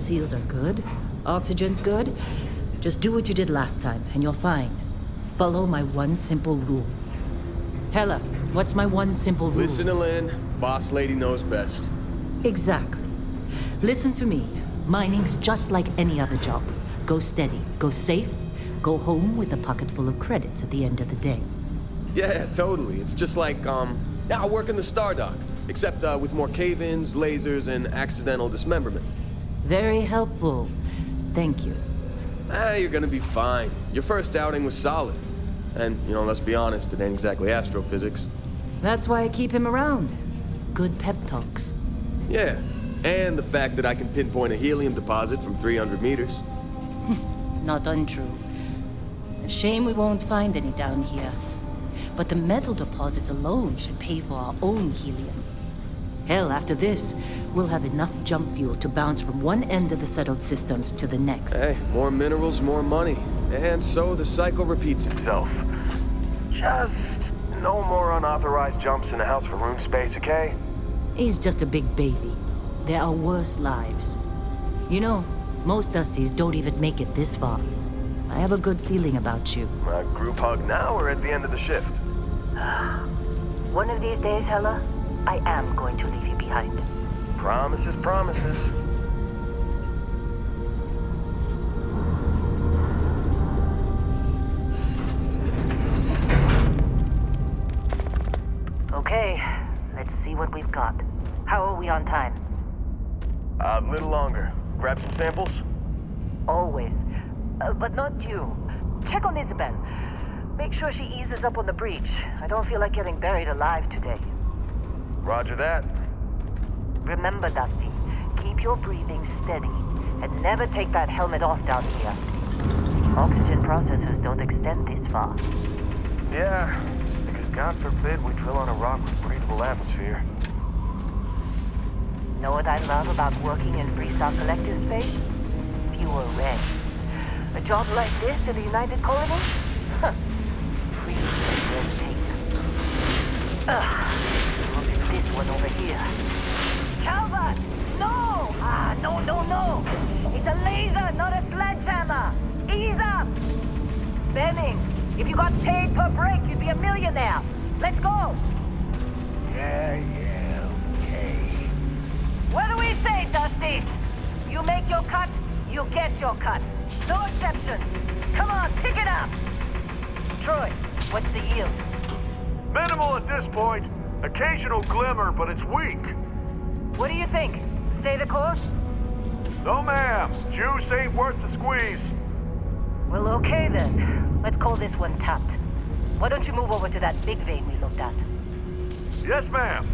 Seals are good. Oxygen's good. Just do what you did last time, and you're fine. Follow my one simple rule. Hella, what's my one simple rule? Listen to Lynn. Boss lady knows best. Exactly. Listen to me. Mining's just like any other job. Go steady, go safe, go home with a pocket full of credits at the end of the day. Yeah, totally. It's just like, I work in the Star Dock. Except with more cave-ins, lasers, and accidental dismemberment. Very helpful. Thank you. You're gonna be fine. Your first outing was solid. And, let's be honest, it ain't exactly astrophysics. That's why I keep him around. Good pep talks. Yeah, and the fact that I can pinpoint a helium deposit from 300 meters. Not untrue. A shame we won't find any down here. But the metal deposits alone should pay for our own helium. Hell, after this, we'll have enough jump fuel to bounce from one end of the settled systems to the next. Hey, more minerals, more money. And so the cycle repeats itself. Just no more unauthorized jumps in the house for room space, okay? He's just a big baby. There are worse lives. You know, most Dusties don't even make it this far. I have a good feeling about you. A group hug now or at the end of the shift? One of these days, Hella, I am going to leave you behind. Promises, promises. Okay, let's see what we've got. How are we on time? A little longer. Grab some samples? Always. But not you. Check on Isabel. Make sure she eases up on the breach. I don't feel like getting buried alive today. Roger that. Remember, Dusty, keep your breathing steady, and never take that helmet off down here. Oxygen processors don't extend this far. Yeah, because God forbid we drill on a rock with breathable atmosphere. Know what I love about working in Freestar Collective space? Fewer red. A job like this in the United Colonies? Huh. Free of red tape. Look at this one over here. Calvert! No! No. It's a laser, not a sledgehammer. Ease up! Benning, if you got paid per break, you'd be a millionaire. Let's go! Yeah, okay. What do we say, Dusty? You make your cut, you get your cut. No exceptions. Come on, pick it up! Troy, what's the yield? Minimal at this point. Occasional glimmer, but it's weak. What do you think? Stay the course? No, ma'am. Juice ain't worth the squeeze. Well, okay then. Let's call this one tapped. Why don't you move over to that big vein we looked at? Yes, ma'am.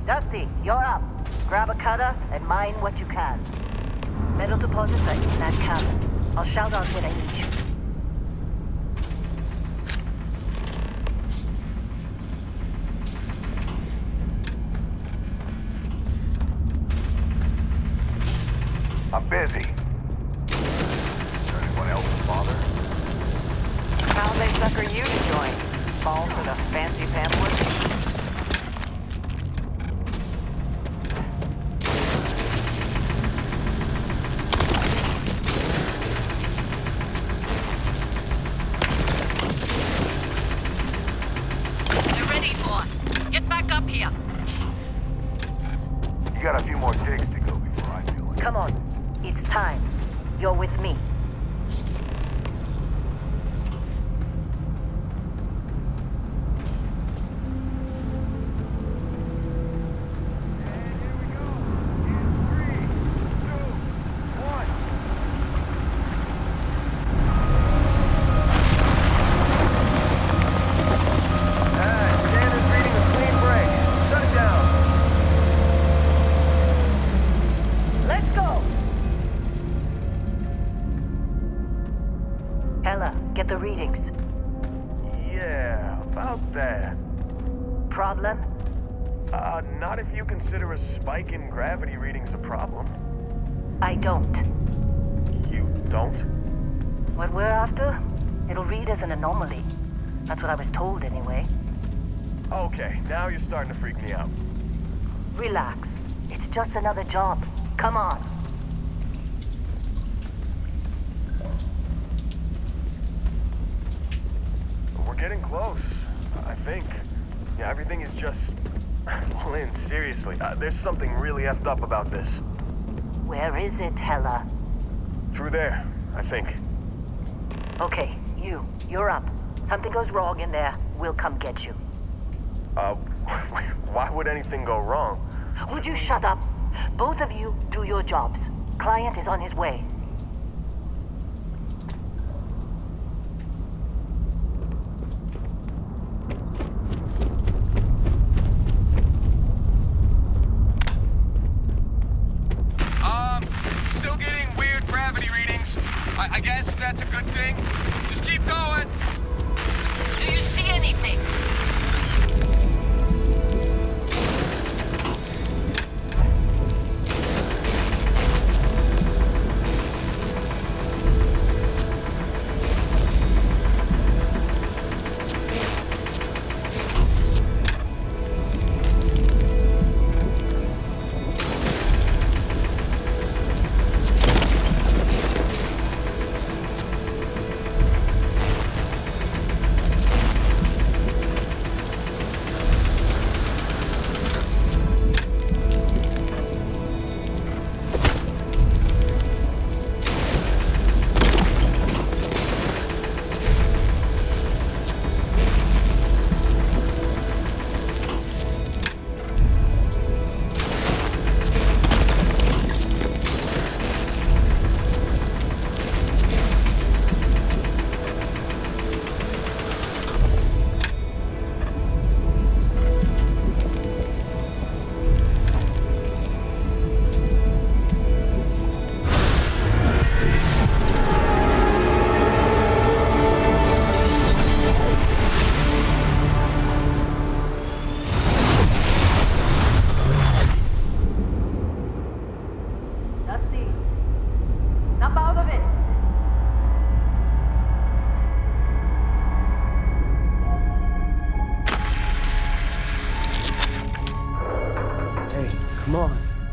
Dusty, you're up. Grab a cutter and mine what you can. Metal deposits are in that cabin. I'll shout out when I need you. I'm busy. Is there anyone else to bother? How'd they sucker you to join? Fall for the fancy pamphlet? You got a few more digs to go before I feel like... Come on. It's time. You're with me. Get the readings. Yeah, about that. Problem? Not if you consider a spike in gravity readings a problem. I don't. You don't? What we're after? It'll read as an anomaly. That's what I was told anyway. Okay, now you're starting to freak me out. Relax. It's just another job. Come on. We're getting close, I think. Yeah, everything is just... Lynn, seriously, there's something really effed up about this. Where is it, Hella? Through there, I think. Okay, you're up. Something goes wrong in there, we'll come get you. Why would anything go wrong? Would you shut up? Both of you do your jobs. Client is on his way. Still getting weird gravity readings. I guess that's a good thing. Just keep going. Do you see anything?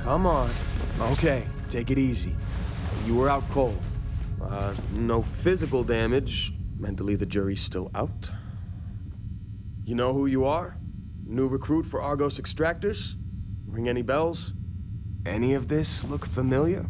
Come on. Okay, take it easy. You were out cold. No physical damage. Mentally, the jury's still out. You know who you are? New recruit for Argos Extractors? Ring any bells? Any of this look familiar?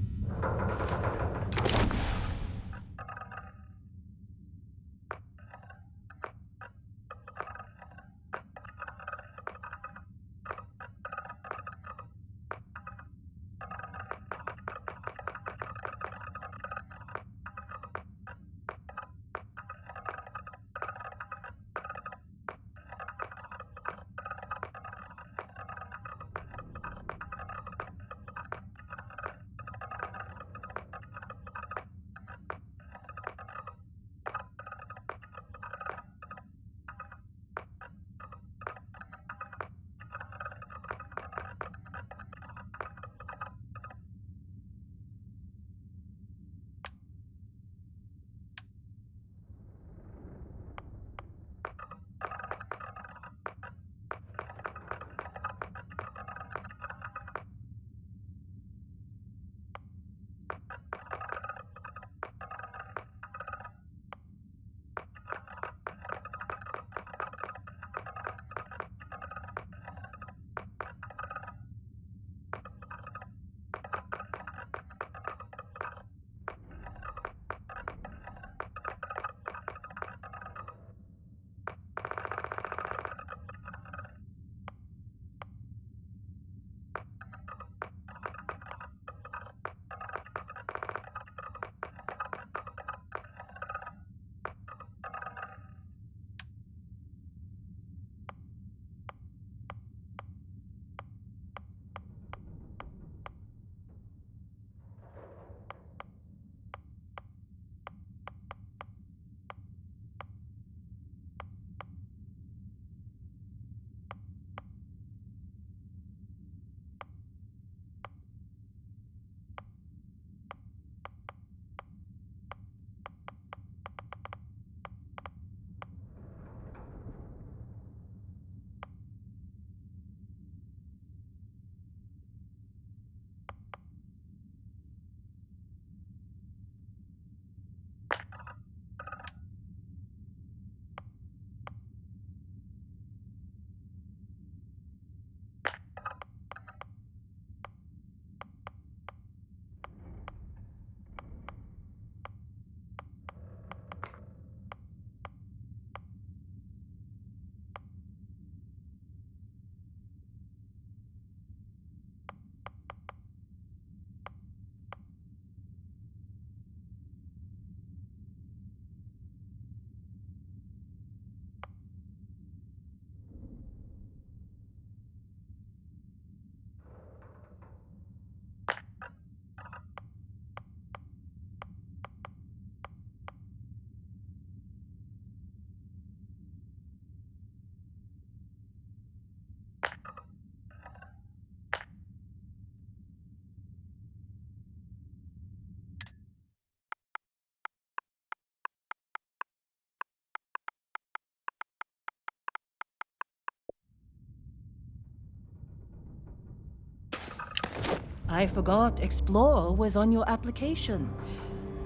I forgot Explorer was on your application.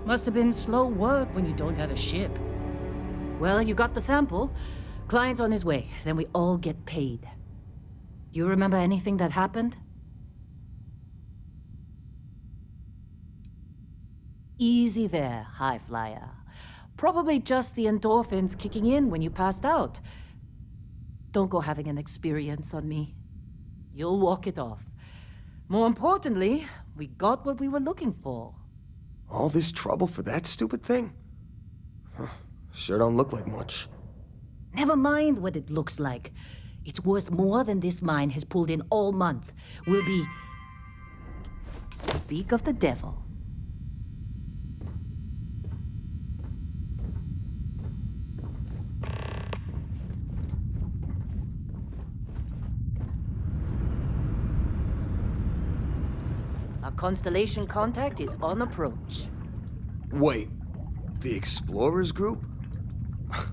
Must have been slow work when you don't have a ship. Well, you got the sample. Client's on his way, then we all get paid. You remember anything that happened? Easy there, high flyer. Probably just the endorphins kicking in when you passed out. Don't go having an experience on me. You'll walk it off. More importantly, we got what we were looking for. All this trouble for that stupid thing? Huh, sure don't look like much. Never mind what it looks like. It's worth more than this mine has pulled in all month. We'll be... Speak of the devil. Our Constellation contact is on approach. Wait, the Explorers group? I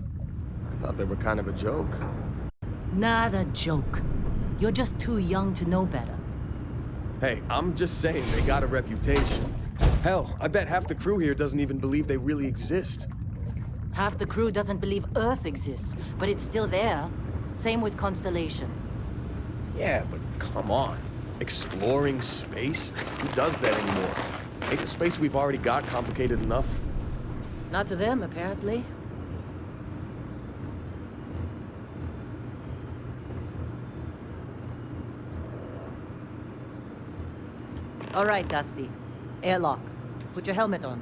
thought they were kind of a joke. Not a joke. You're just too young to know better. Hey, I'm just saying they got a reputation. Hell, I bet half the crew here doesn't even believe they really exist. Half the crew doesn't believe Earth exists, but it's still there. Same with Constellation. Yeah, but come on. Exploring space? Who does that anymore? Ain't the space we've already got complicated enough? Not to them, apparently. All right, Dusty. Airlock. Put your helmet on.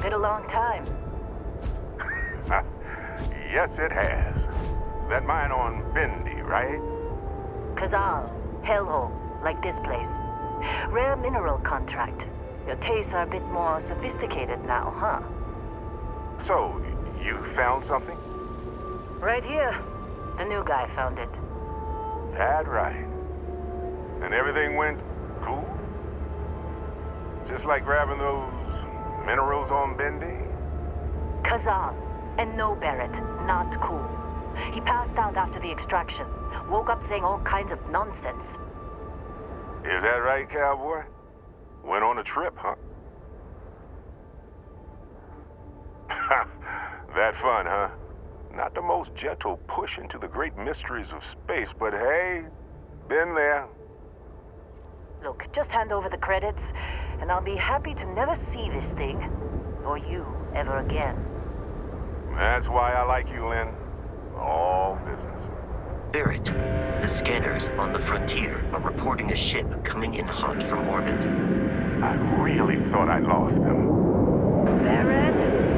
Been a long time. Yes, it has. That mine on Bendy, right? Kazal, hellhole, like this place. Rare mineral contract. Your tastes are a bit more sophisticated now, huh? So, you found something? Right here. The new guy found it. That right. And everything went cool? Just like grabbing those minerals on Bendy? Kazal, and no Barrett, not cool. He passed out after the extraction. Woke up saying all kinds of nonsense. Is that right, cowboy? Went on a trip, huh? That fun, huh? Not the most gentle push into the great mysteries of space, but hey, been there. Look, just hand over the credits, and I'll be happy to never see this thing, or you, ever again. That's why I like you, Lynn. All business. Barrett, the scanners on the frontier are reporting a ship coming in hot from orbit. I really thought I lost them. Barrett?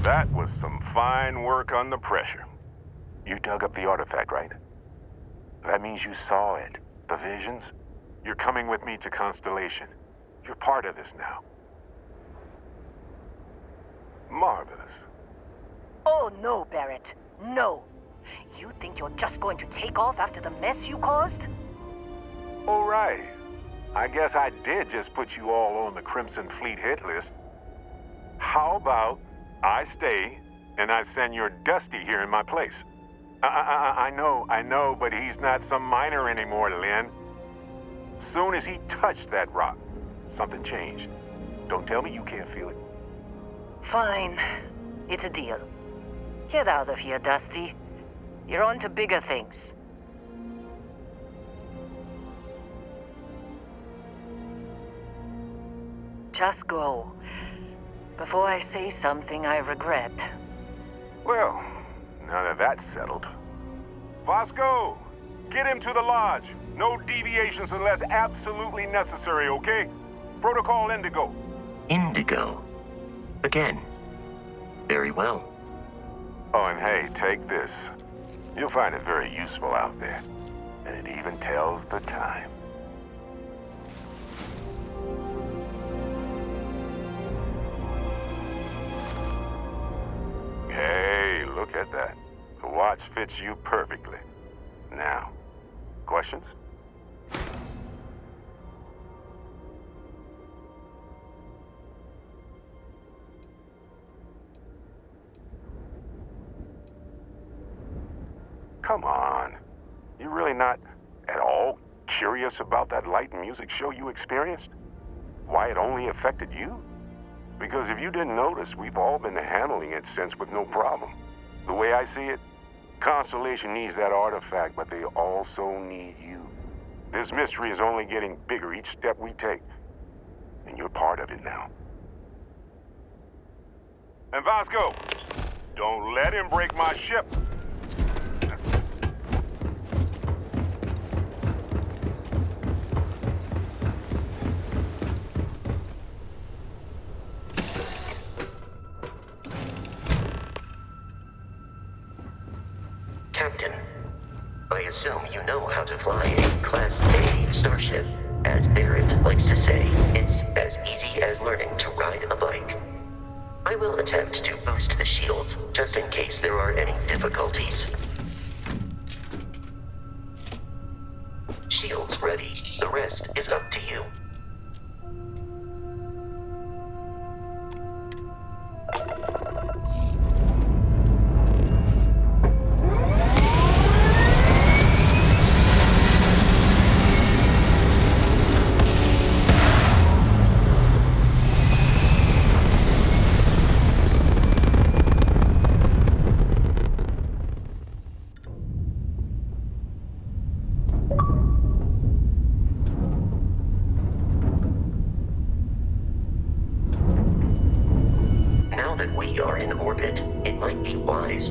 That was some fine work under pressure. You dug up the artifact, right? That means you saw it. The visions? You're coming with me to Constellation. You're part of this now. Marvelous. Oh no, Barrett. No. You think you're just going to take off after the mess you caused? All right. I guess I did just put you all on the Crimson Fleet hit list. How about I stay and I send your Dusty here in my place? I know, but he's not some miner anymore, Lynn. Soon as he touched that rock, something changed. Don't tell me you can't feel it. Fine. It's a deal. Get out of here, Dusty. You're on to bigger things. Just go. Before I say something I regret. Well, now that that's settled. Vasco, get him to the lodge. No deviations unless absolutely necessary, okay? Protocol Indigo. Indigo. Again. Very well. Oh, and hey, take this. You'll find it very useful out there. And it even tells the time. Hey, look at that. The watch fits you perfectly. Now, questions? Come on. You really not at all curious about that light and music show you experienced? Why it only affected you? Because if you didn't notice, we've all been handling it since with no problem. The way I see it, Constellation needs that artifact, but they also need you. This mystery is only getting bigger each step we take, and you're part of it now. And Vasco, don't let him break my ship. Captain, I assume you know how to fly a Class A starship. As Barrett likes to say, it's as easy as learning to ride a bike. I will attempt to boost the shields, just in case there are any difficulties. Shields ready. The rest is up to you.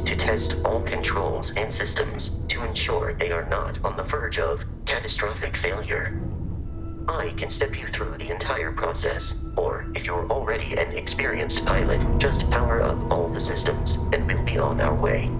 To test all controls and systems to ensure they are not on the verge of catastrophic failure. I can step you through the entire process, or if you're already an experienced pilot, just power up all the systems and we'll be on our way.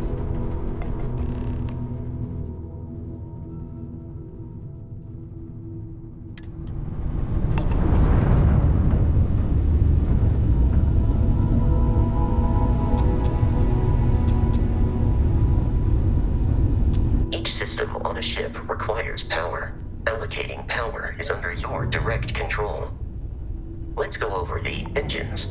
Allocating power is under your direct control. Let's go over the engines.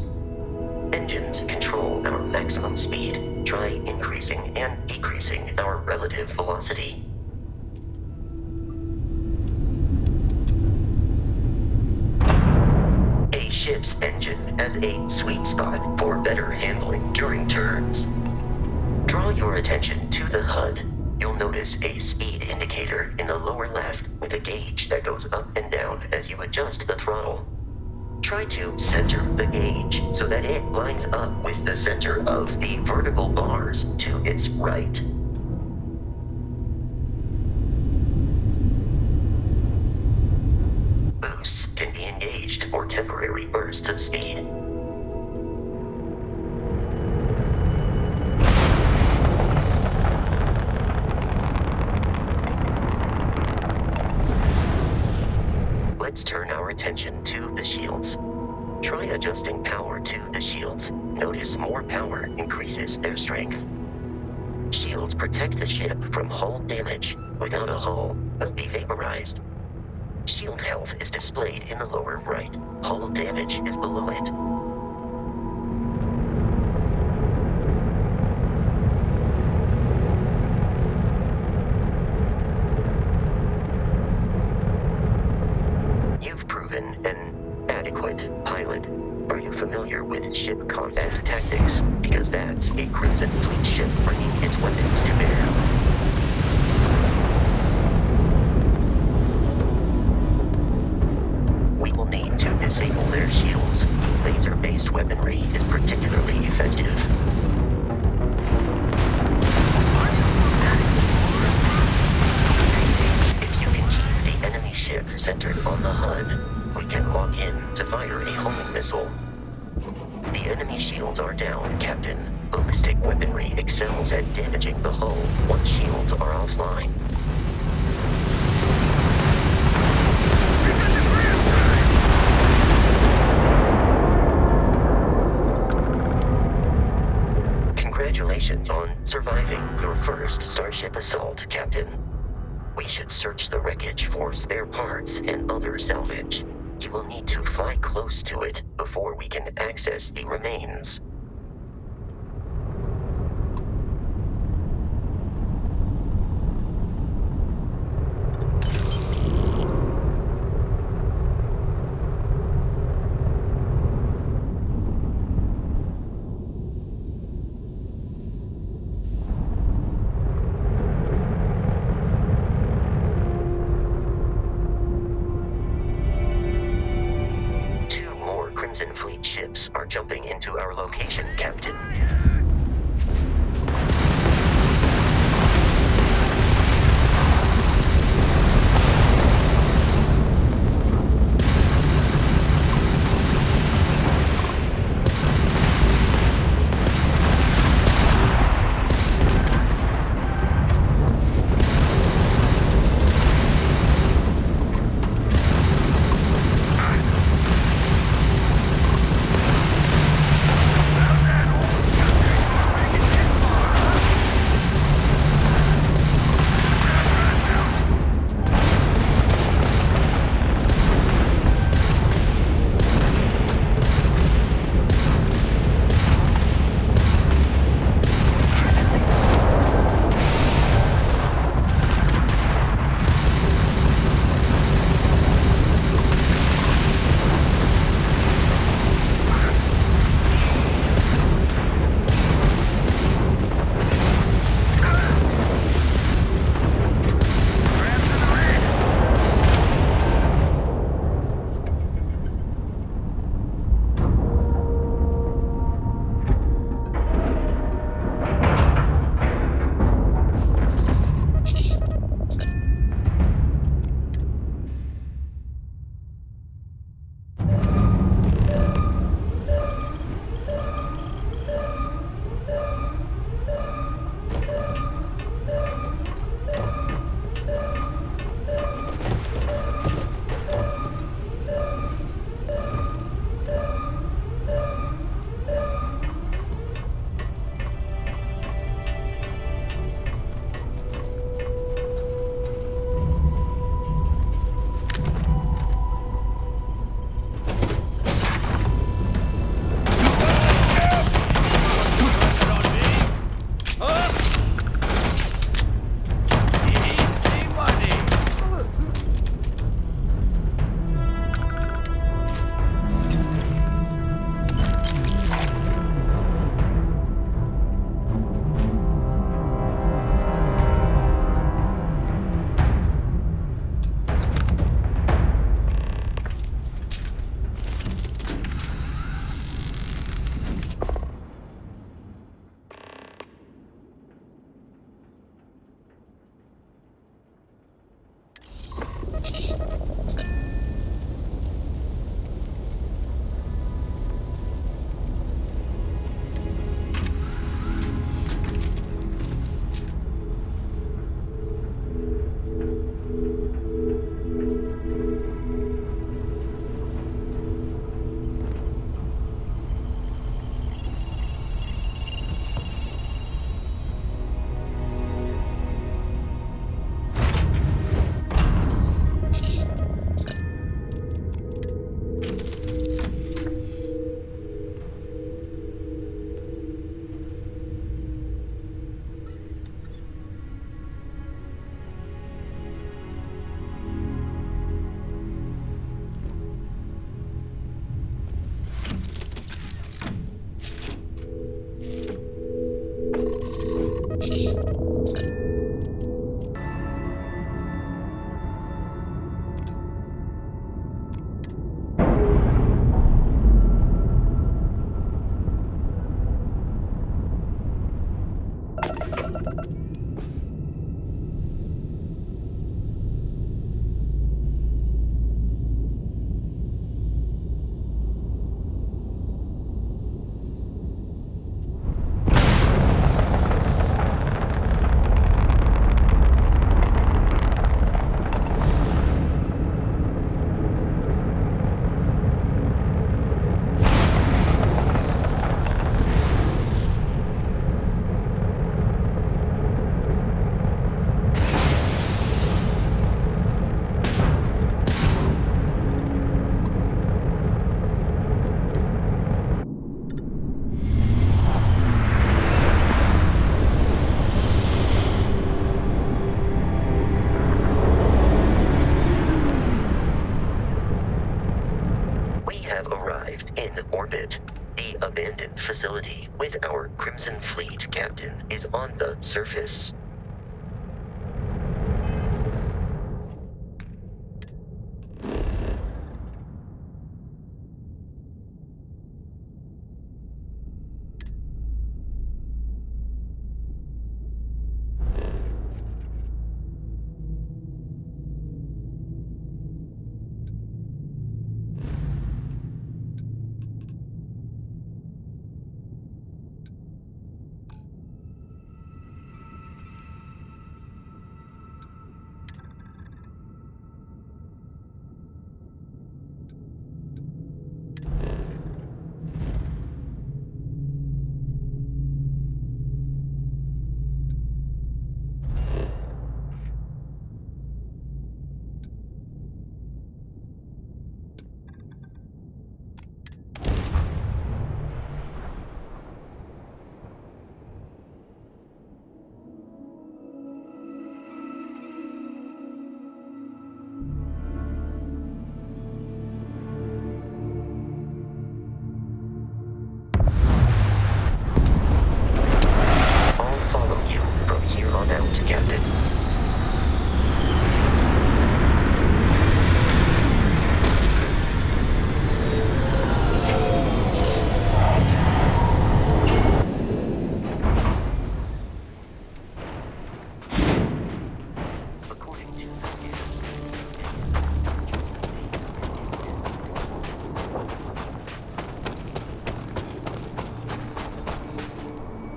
Engines control our maximum speed. Try increasing and decreasing our relative velocity. A ship's engine has a sweet spot for better handling during turns. Draw your attention to the HUD. You'll notice a speed indicator in the lower left with a gauge that goes up and down as you adjust the throttle. Try to center the gauge so that it lines up with the center of the vertical bars to its right. Boosts can be engaged for temporary bursts of speed. attention to the shields. Try adjusting power to the shields. Notice more power increases their strength. Shields protect the ship from hull damage. Without a hull, will be vaporized. Shield health is displayed in the lower right. Hull damage is below it. You've proven an adequate pilot. Are you familiar with ship combat tactics? Because that's a Crimson Fleet ship bringing its weapons to bear. We will need to disable their shields. Laser-based weaponry is particularly effective. If you can keep the enemy ship centered on the HUD, we can lock in to fire a homing missile. The enemy shields are down, Captain. Ballistic weaponry excels at damaging the hull once shields are offline. Congratulations on surviving your first Starship assault, Captain. We should search the wreckage for spare parts and other salvage. You will need to fly close to it before we can access the remains. Crimson Fleet ships are jumping into our location, Captain. Facility with our Crimson Fleet captain is on the surface.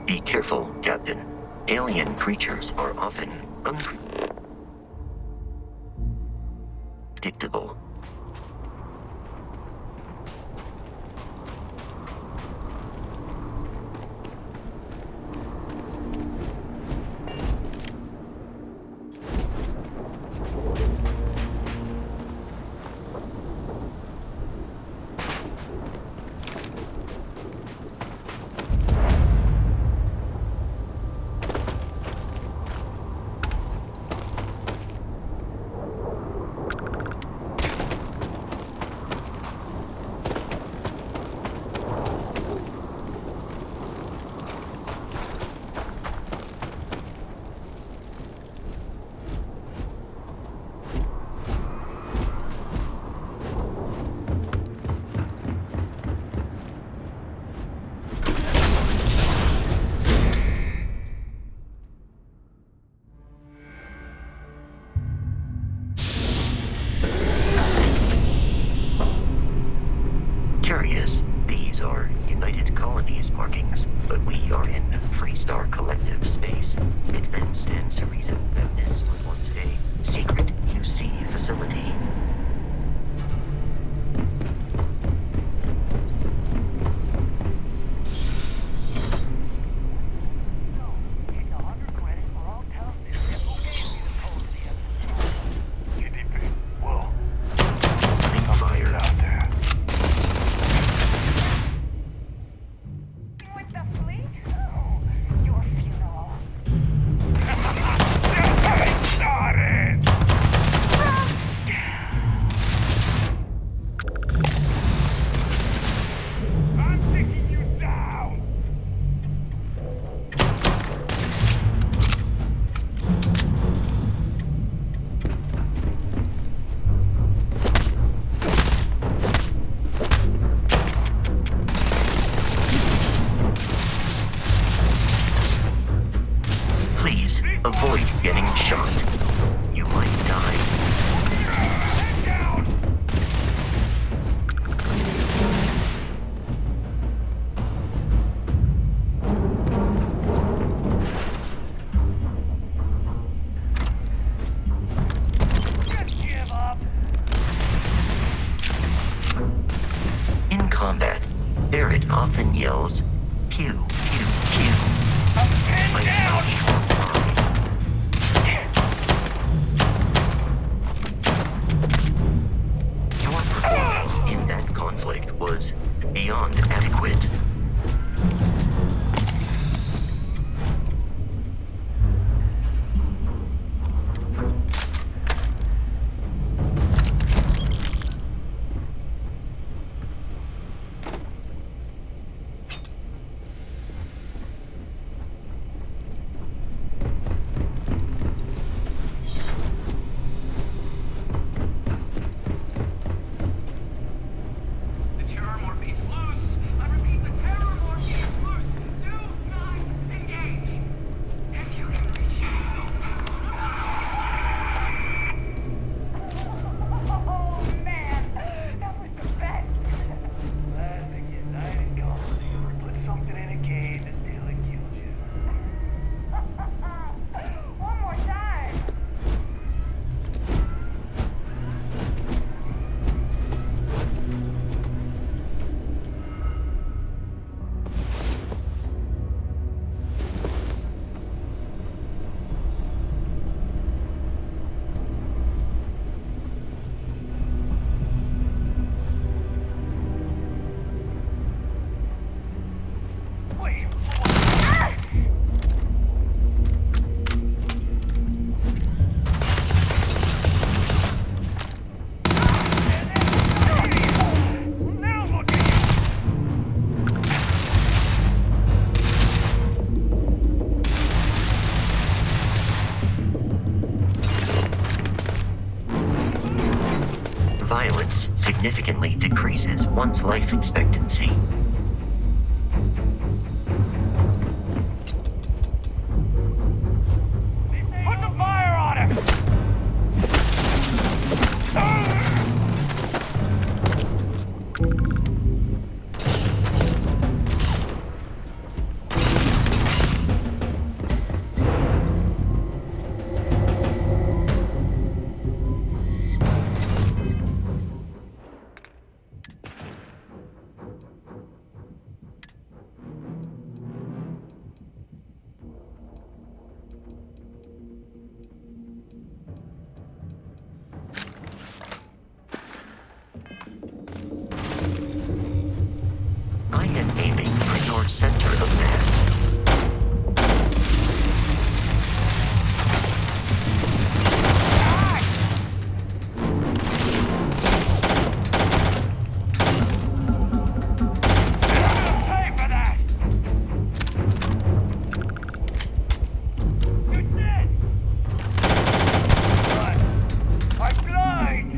Be careful, Captain. Alien creatures are often unpredictable. Curious, these are United Colonies markings, but we are in Freestar Collective space. It then stands to reason that this was once a secret UC facility. Hey! getting shot. You might die. In combat, Barrett often yells, pew, pew, pew. Like Saudi or Pride. Your performance in that conflict was beyond adequate. Violence significantly decreases one's life expectancy. Put some fire on him! I am aiming for your center of mass. Pay for that! You're dead! Run! I'm blind!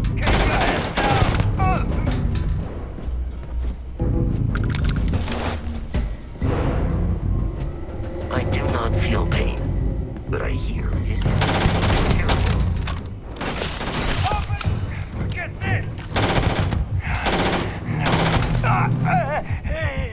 Keep your head down! I do not feel pain, but I hear it is terrible. Open! Forget this! No. Hey!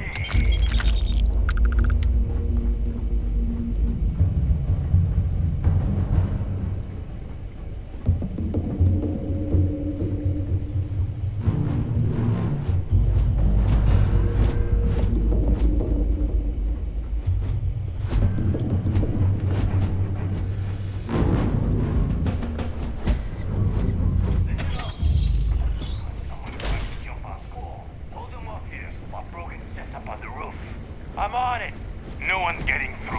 Jump on floor. Hold him up here while Brogan sets up on the roof. I'm on it. No one's getting through.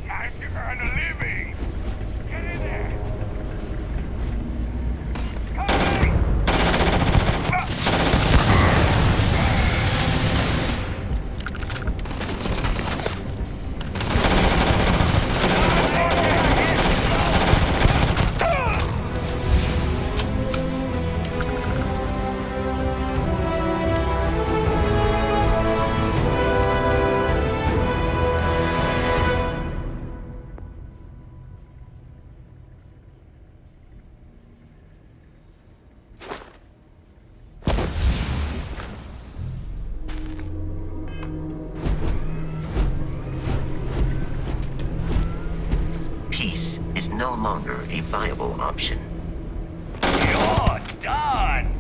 Time to earn a living. Get in there. Coming! longer a viable option. You're done!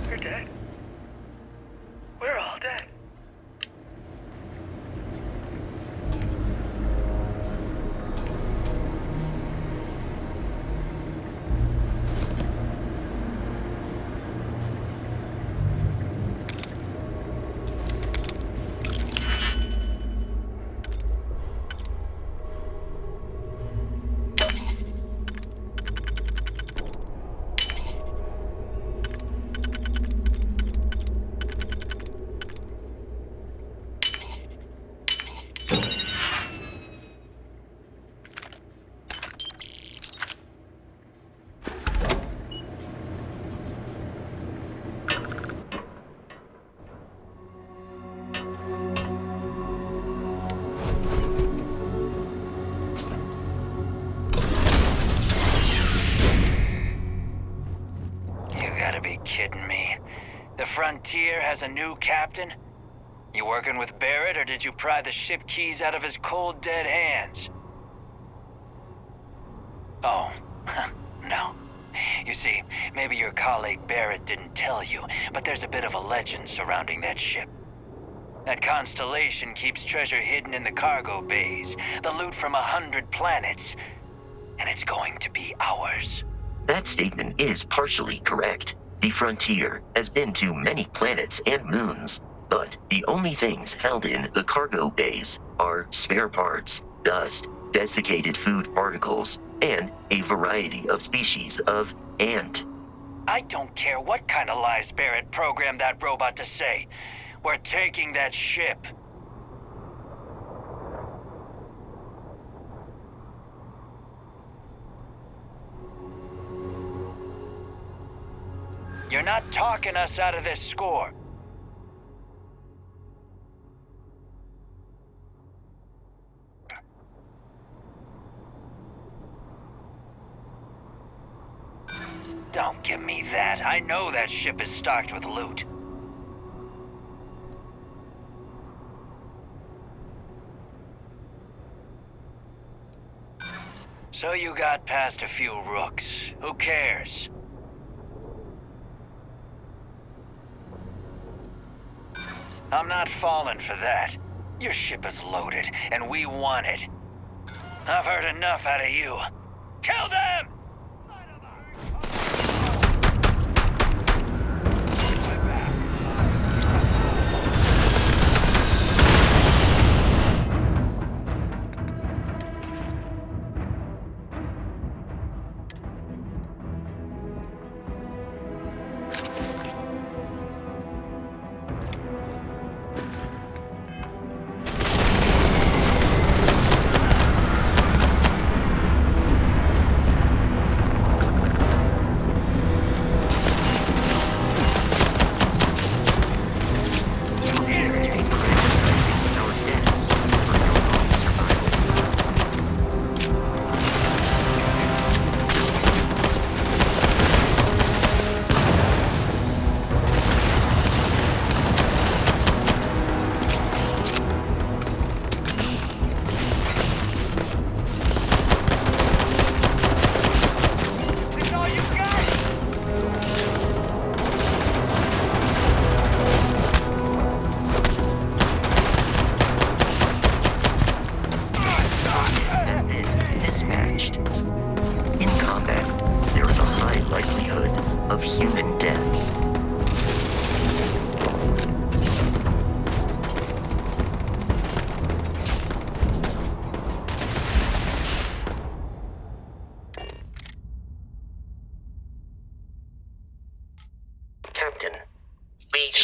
You're dead. We're all dead. You gotta be kidding me. The Frontier has a new captain? You working with Barrett, or did you pry the ship keys out of his cold, dead hands? Oh, no. You see, maybe your colleague Barrett didn't tell you, but there's a bit of a legend surrounding that ship. That Constellation keeps treasure hidden in the cargo bays, the loot from 100 planets, and it's going to be ours. That statement is partially correct. The Frontier has been to many planets and moons, but the only things held in the cargo bays are spare parts, dust, desiccated food particles, and a variety of species of ant. I don't care what kind of lies Barrett programmed that robot to say. We're taking that ship. You're not talking us out of this score. Don't give me that. I know that ship is stocked with loot. So you got past a few rooks. Who cares? I'm not falling for that. Your ship is loaded, and we want it. I've heard enough out of you. Kill them!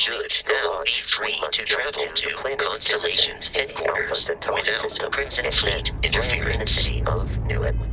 should now be free to travel to Constellation's headquarters without Crimson Fleet interference. Of New Atlantis.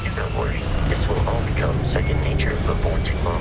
Do not worry, this will all become second nature before too long.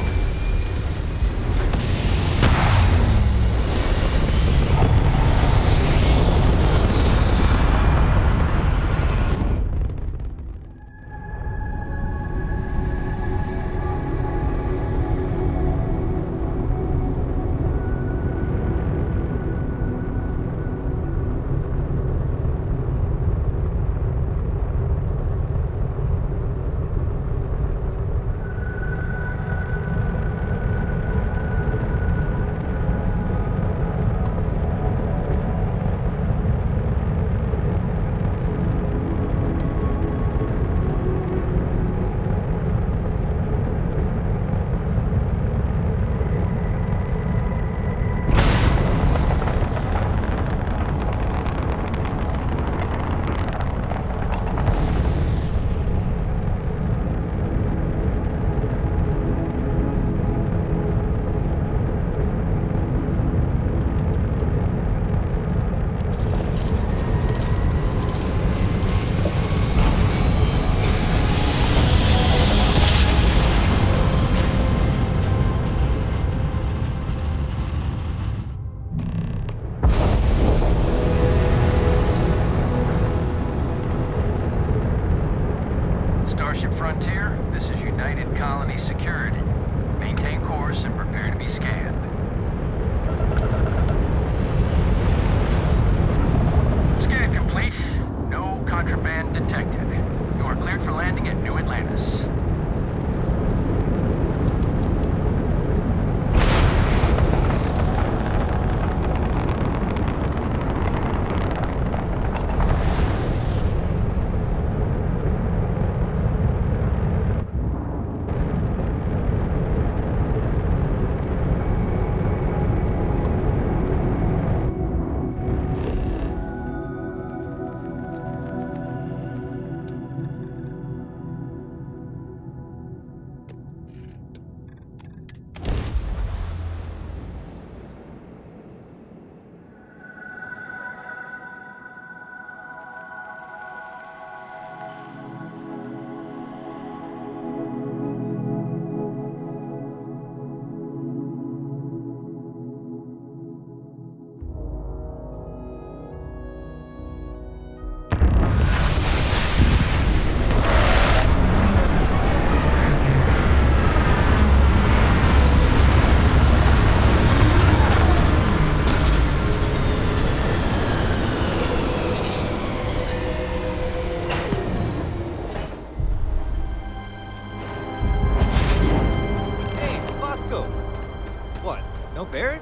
No Barrett?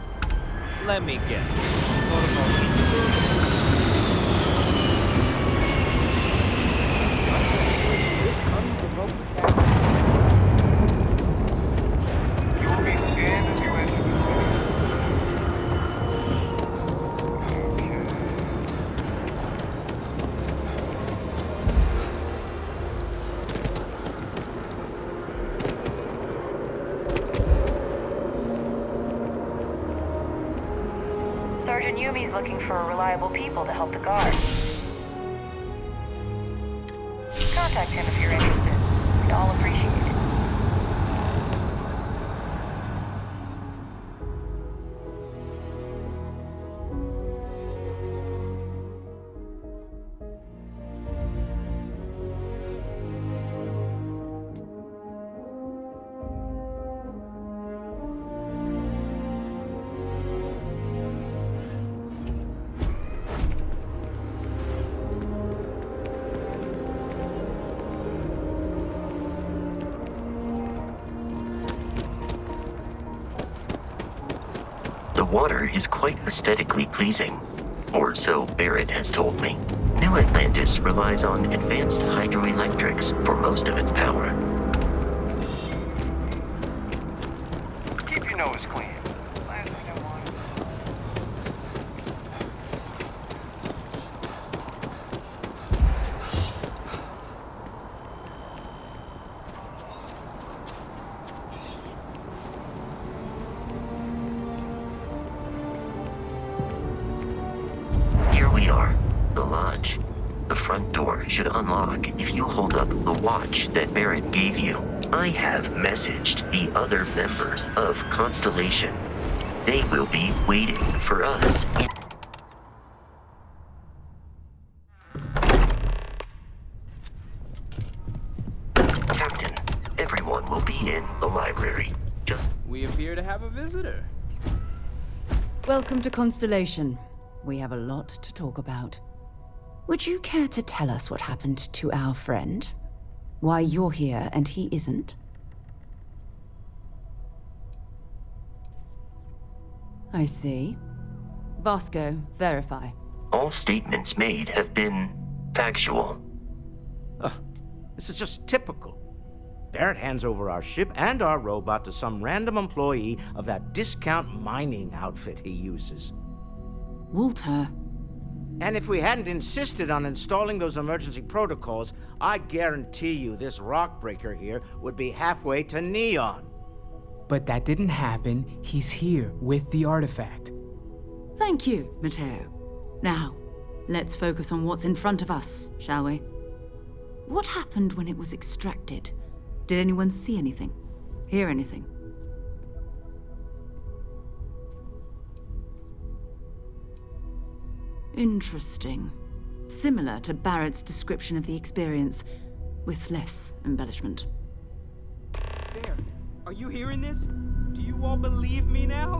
Let me guess. Protocol Incubator? I'm gonna show you this unprovoked attack. You will be scanned as you enter the Sergeant Yumi's looking for reliable people to help the guard. Contact him if you're interested. We'd all appreciate it. The water is quite aesthetically pleasing, or so Barrett has told me. New Atlantis relies on advanced hydroelectrics for most of its power. Keep your nose clean. Last thing I want. Here we are, the lodge. The front door should unlock if you hold up the watch that Barrett gave you. I have messaged the other members of Constellation. They will be waiting for us in... Captain, everyone will be in the library. Just... We appear to have a visitor. Welcome to Constellation. We have a lot to talk about. Would you care to tell us what happened to our friend? Why you're here and he isn't? I see. Vasco, verify. All statements made have been factual. This is just typical. Barrett hands over our ship and our robot to some random employee of that discount mining outfit he uses. Walter. And if we hadn't insisted on installing those emergency protocols, I guarantee you this rock breaker here would be halfway to Neon. But that didn't happen. He's here with the artifact. Thank you, Matteo. Now, let's focus on what's in front of us, shall we? What happened when it was extracted? Did anyone see anything? Hear anything? Interesting. Similar to Barrett's description of the experience, with less embellishment. There. Are you hearing this? Do you all believe me now?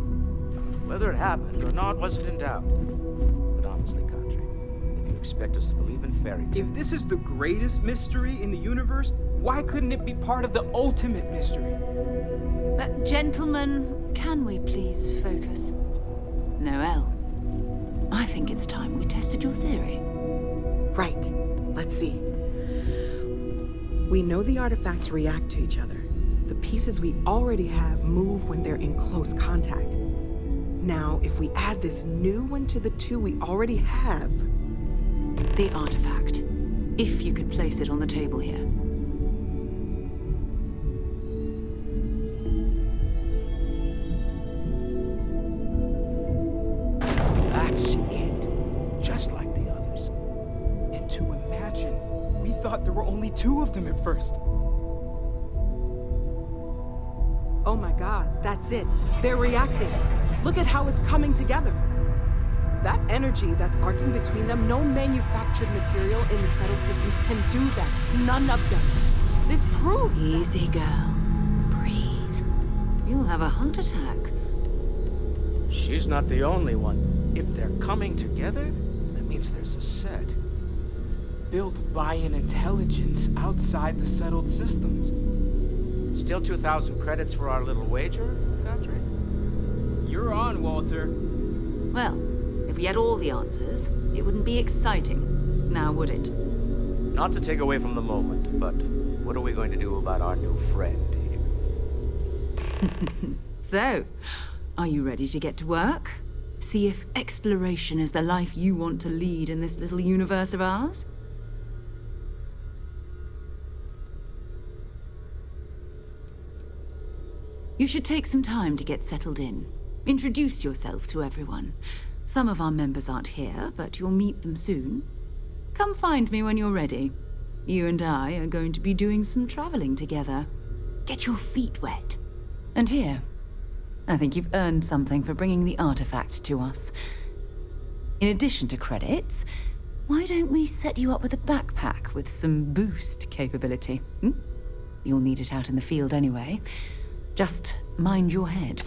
Whether it happened or not wasn't in doubt. But honestly, Kadri, if you expect us to believe in fairy tales... If this is the greatest mystery in the universe, why couldn't it be part of the ultimate mystery? Gentlemen, can we please focus? Noel, I think it's time we tested your theory. Right. Let's see. We know the artifacts react to each other. The pieces we already have move when they're in close contact. Now, if we add this new one to the two we already have... The artifact. If you could place it on the table here. That's it. Just like the others. And to imagine, we thought there were only 2 of them at first. Oh my god, that's it. They're reacting. Look at how it's coming together. That energy that's arcing between them, no manufactured material in the settled systems can do that. None of them. This proves Easy, girl. Breathe. You'll have a heart attack. She's not the only one. If they're coming together, that means there's a set. Built by an intelligence outside the settled systems. Still 2,000 credits for our little wager, Kadri? You're on, Walter. Well, if we had all the answers, it wouldn't be exciting. Now, would it? Not to take away from the moment, but what are we going to do about our new friend here? So, are you ready to get to work? See if exploration is the life you want to lead in this little universe of ours? You should take some time to get settled in. Introduce yourself to everyone. Some of our members aren't here, but you'll meet them soon. Come find me when you're ready. You and I are going to be doing some traveling together. Get your feet wet. And here, I think you've earned something for bringing the artifact to us. In addition to credits, why don't we set you up with a backpack with some boost capability? You'll need it out in the field anyway. Just mind your head.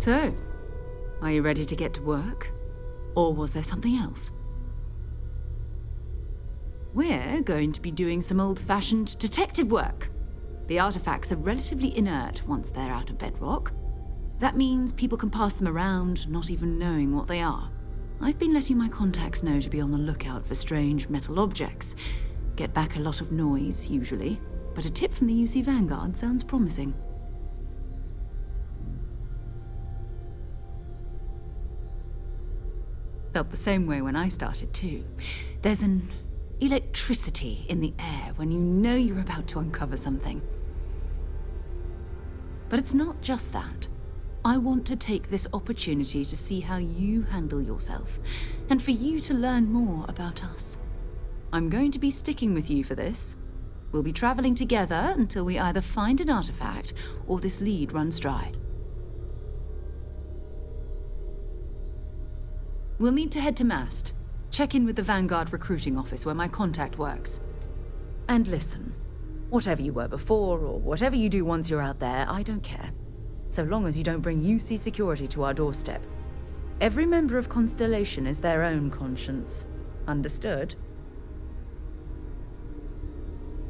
So, are you ready to get to work? Or was there something else? We're going to be doing some old-fashioned detective work. The artifacts are relatively inert once they're out of bedrock. That means people can pass them around, not even knowing what they are. I've been letting my contacts know to be on the lookout for strange metal objects. Get back a lot of noise, usually, but a tip from the UC Vanguard sounds promising. Felt the same way when I started, too. There's an electricity in the air when you know you're about to uncover something. But it's not just that. I want to take this opportunity to see how you handle yourself, and for you to learn more about us. I'm going to be sticking with you for this. We'll be traveling together until we either find an artifact or this lead runs dry. We'll need to head to Mast. Check in with the Vanguard recruiting office where my contact works. And listen, whatever you were before or whatever you do once you're out there, I don't care. So long as you don't bring UC security to our doorstep. Every member of Constellation is their own conscience. Understood?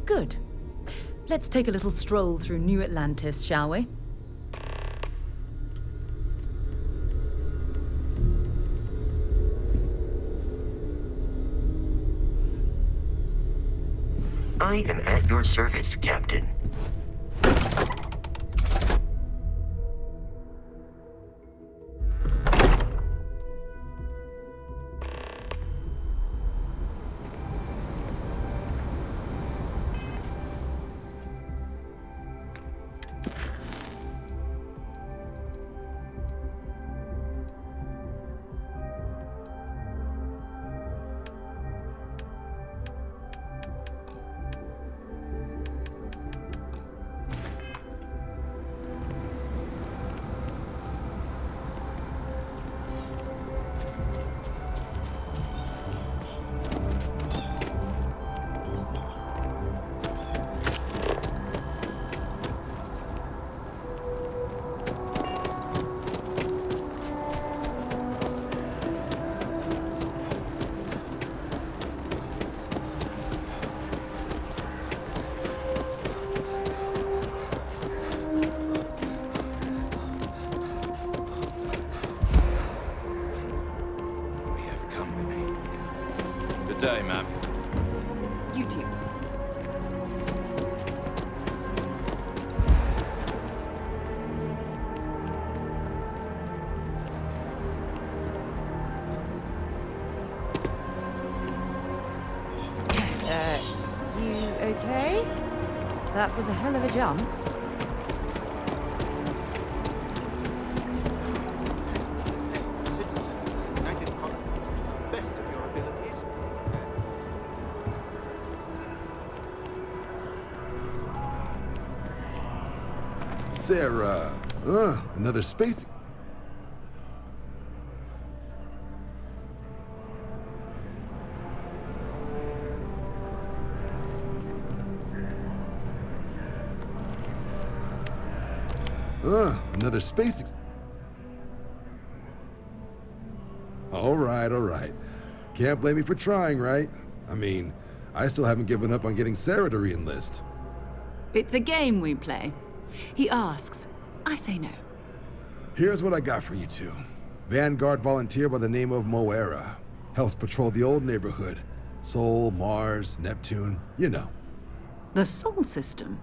Good. Let's take a little stroll through New Atlantis, shall we? I am at your service, Captain. Day, ma'am. You too. You okay? That was a hell of a jump. Sarah. Another space. Another space. All right. Can't blame me for trying, right? I mean, I still haven't given up on getting Sarah to re-enlist. It's a game we play. He asks, I say no. Here's what I got for you two. Vanguard volunteer by the name of Moira. Helps patrol the old neighborhood. Sol, Mars, Neptune, you know. The Sol system?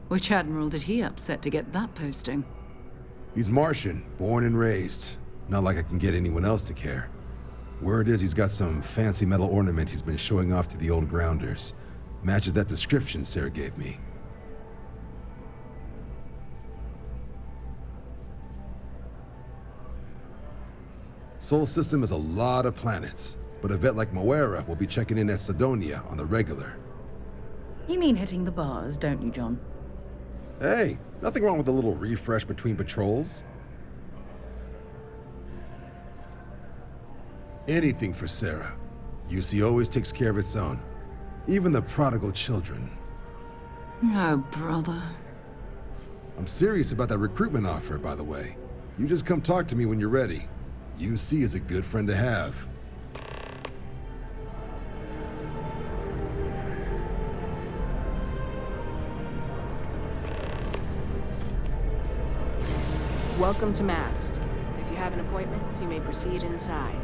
Which admiral did he upset to get that posting? He's Martian, born and raised. Not like I can get anyone else to care. Word is he's got some fancy metal ornament he's been showing off to the old grounders. Matches that description Sarah gave me. Sol system is a lot of planets, but a vet like Moira will be checking in at Sidonia on the regular. You mean hitting the bars, don't you, John? Hey, nothing wrong with a little refresh between patrols. Anything for Sarah. UC always takes care of its own. Even the prodigal children. Oh, brother. I'm serious about that recruitment offer, by the way. You just come talk to me when you're ready. UC is a good friend to have. Welcome to Mast. If you have an appointment, you may proceed inside.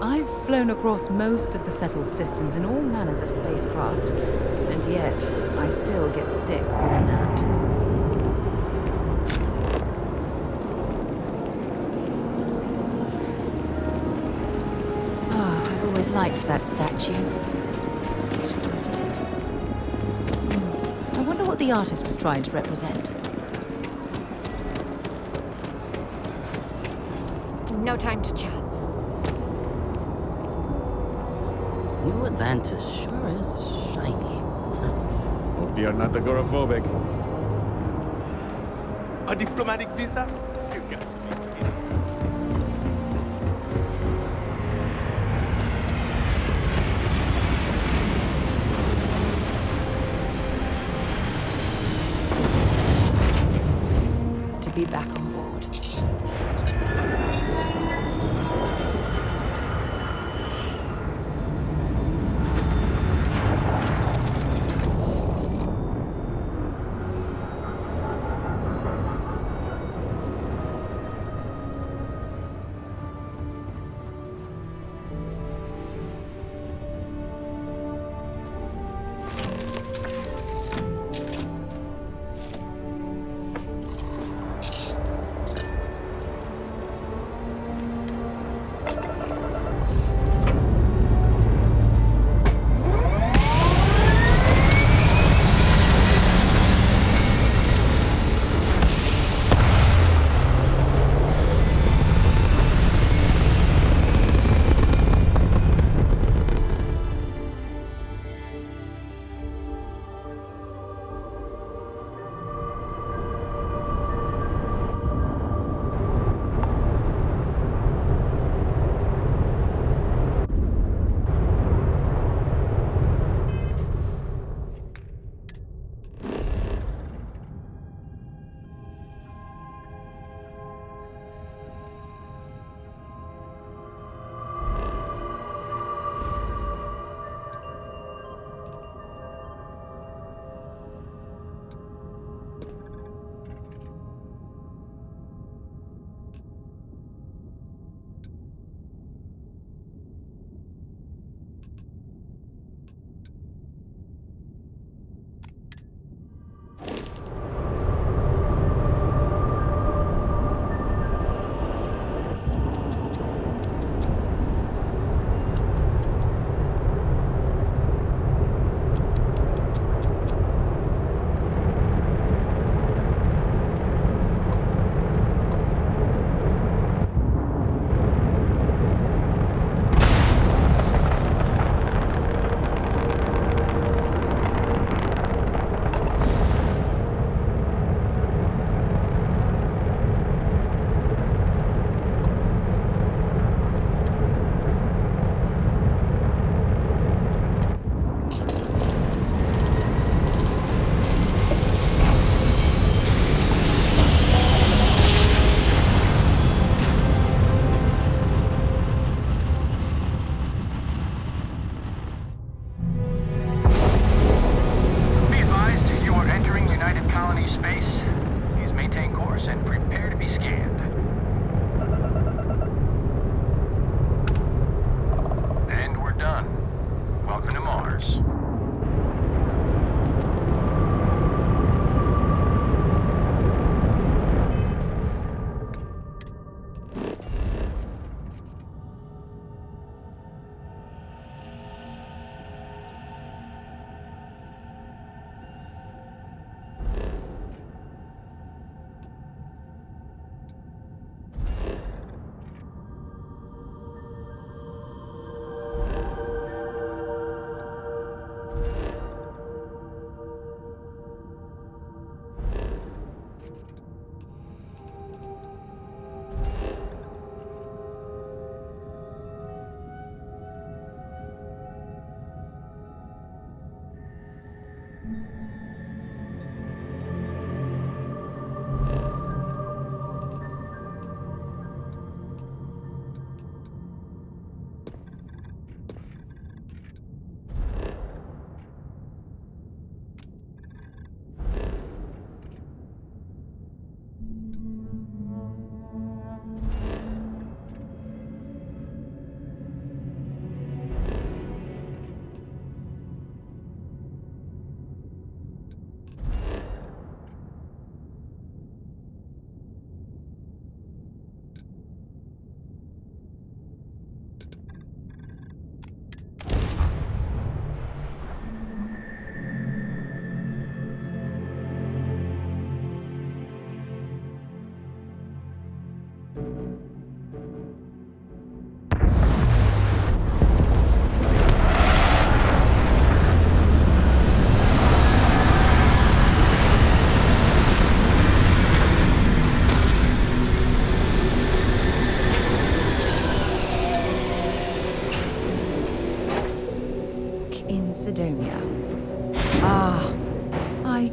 I've flown across most of the settled systems in all manners of spacecraft, and yet I still get sick on the nat. I've always liked that statue. It's beautiful, isn't it? I wonder what the artist was trying to represent. No time to chat. New Atlantis sure is shiny. Hope you're not agoraphobic. A diplomatic visa? You got to be kidding. To be back on board.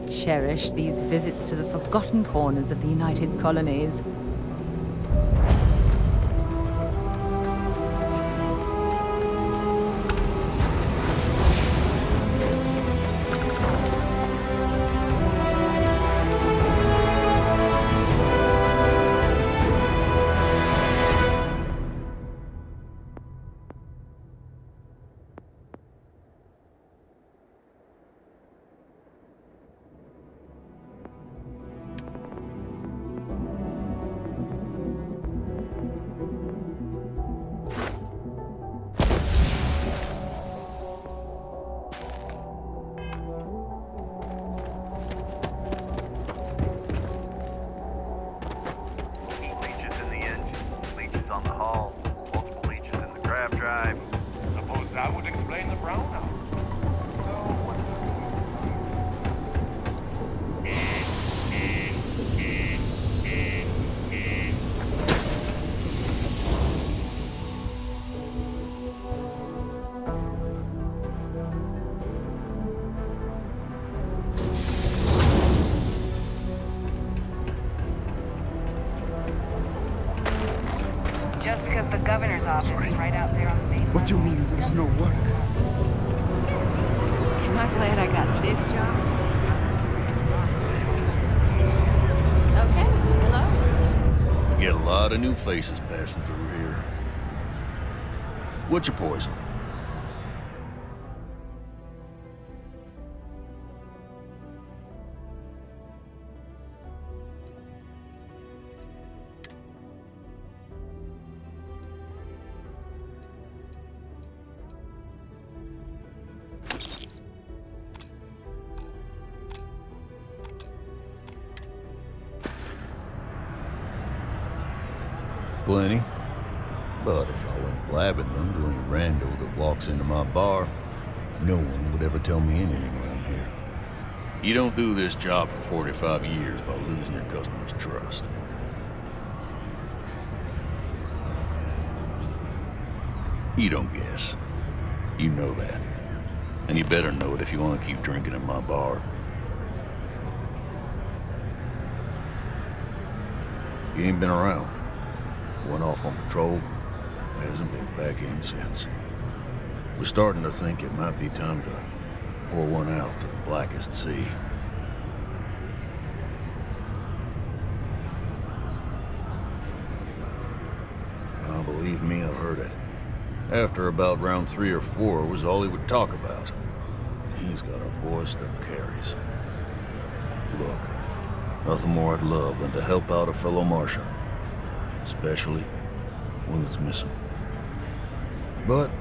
cherish these visits to the forgotten corners of the United Colonies. Just because the governor's office is right out there on the main. What do you mean there's no work? Am I glad I got this job instead of... Okay, hello? We get a lot of new faces passing through here. What's your poison? Plenty. But if I went blabbing them to any rando that walks into my bar, no one would ever tell me anything around here. You don't do this job for 45 years by losing your customers' trust. You don't guess. You know that. And you better know it if you want to keep drinking in my bar. You ain't been around. Went off on patrol. Hasn't been back in since. We're starting to think it might be time to pour one out to the blackest sea. Oh, believe me, I've heard it. After about round 3 or 4 was all he would talk about. And he's got a voice that carries. Look, nothing more I'd love than to help out a fellow Martian. Especially when it's missing. But,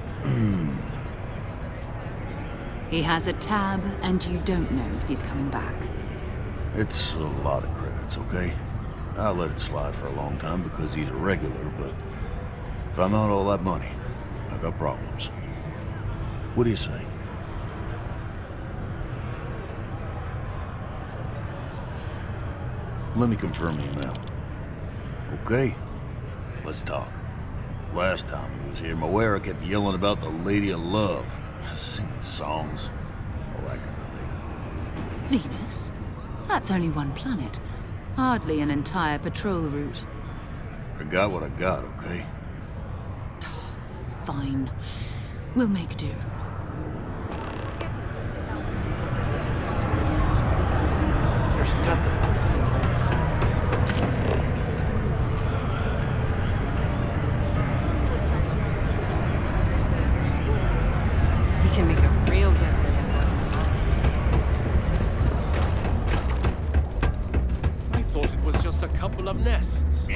He has a tab, and you don't know if he's coming back. it's a lot of credits, okay? I let it slide for a long time because he's a regular, but if I'm out all that money, I got problems. What do you say? Let me confirm the amount. Okay? Let's talk. Last time he was here, Moira kept yelling about the Lady of Love. Singing songs. All that kind of thing. Venus? That's only one planet. Hardly an entire patrol route. I got what I got, okay? Fine. We'll make do. There's nothing like He can make a real good living. I thought it was just a couple of nests.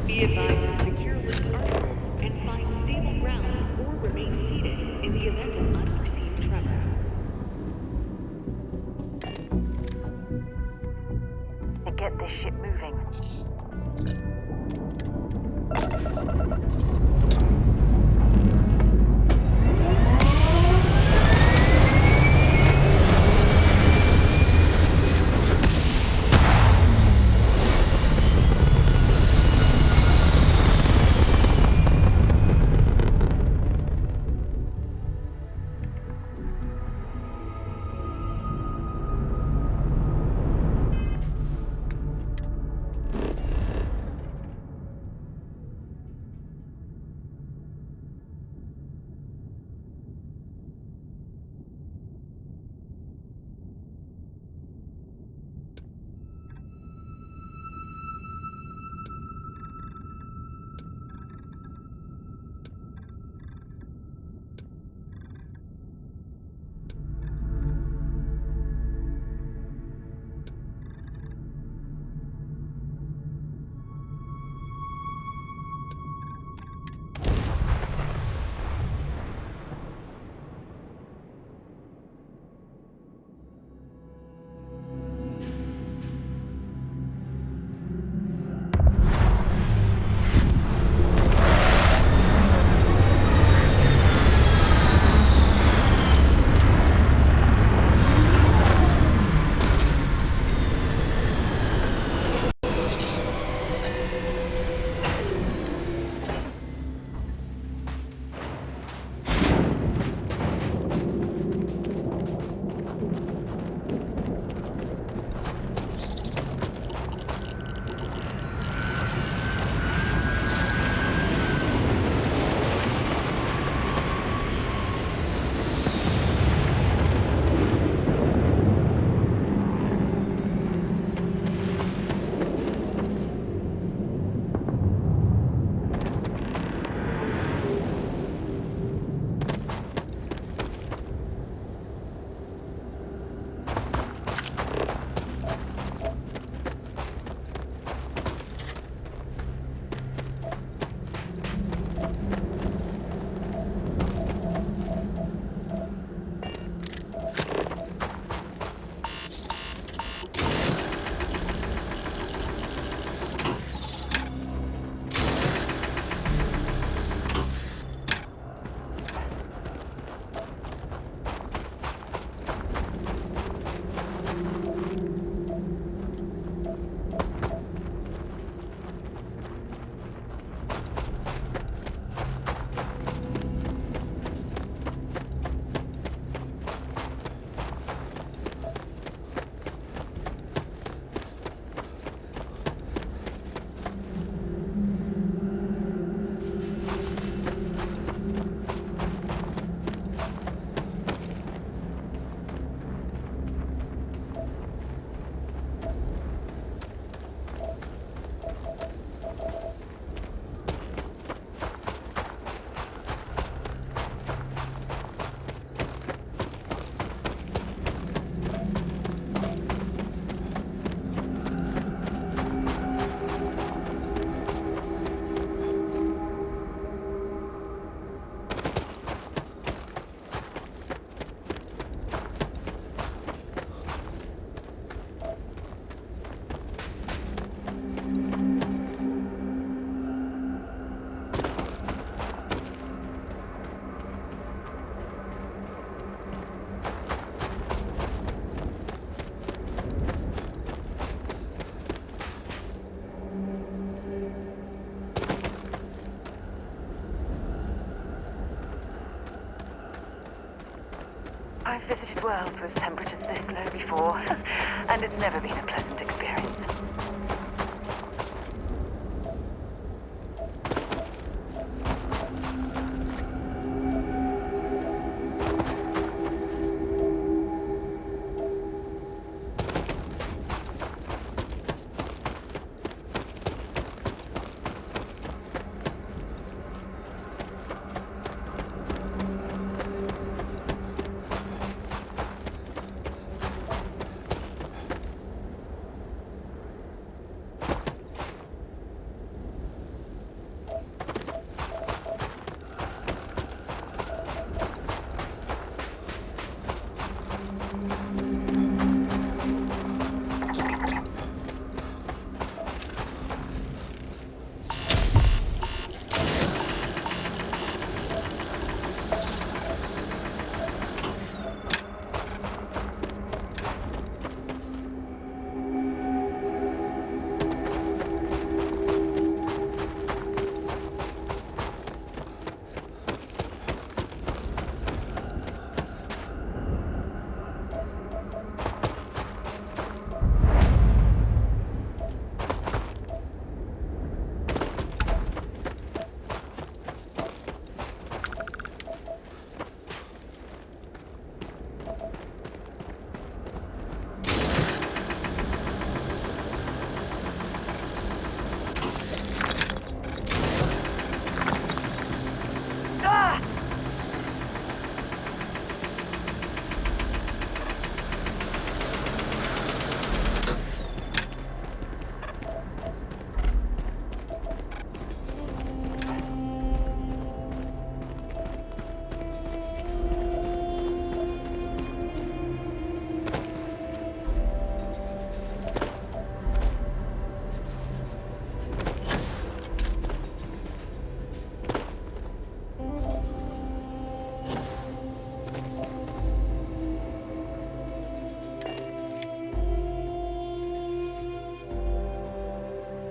Be advised to secure this article and find stable ground or remain seated in the event of unforeseen tremor. And get this ship moving. I've visited worlds with temperatures this low before, and it's never been a pleasant experience.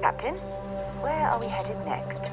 Captain, where are we headed next?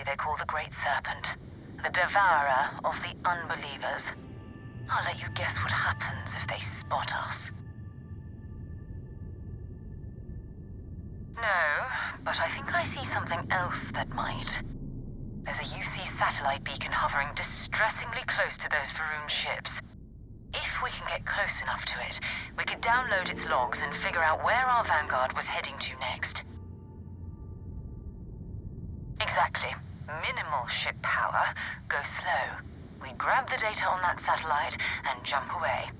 They call the Great Serpent, the devourer of the unbelievers. I'll let you guess what happens if they spot us. No, but I think I see something else that might. There's a UC satellite beacon hovering distressingly close to those Faroon ships. If we can get close enough to it, we could download its logs and figure out where our vanguard was heading to next. Exactly. Minimal ship power, go slow. We grab the data on that satellite and jump away.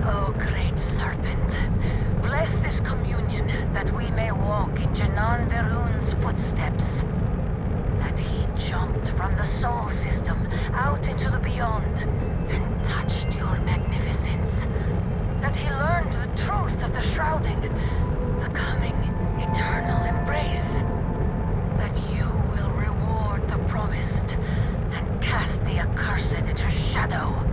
Oh, great serpent, bless this communion that we may walk in Janan Verun's footsteps. That he jumped from the soul system out into the beyond and touched your magnificence. That he learned the truth of the shrouding, the coming eternal embrace. That you will reward the promised and cast the accursed into shadow.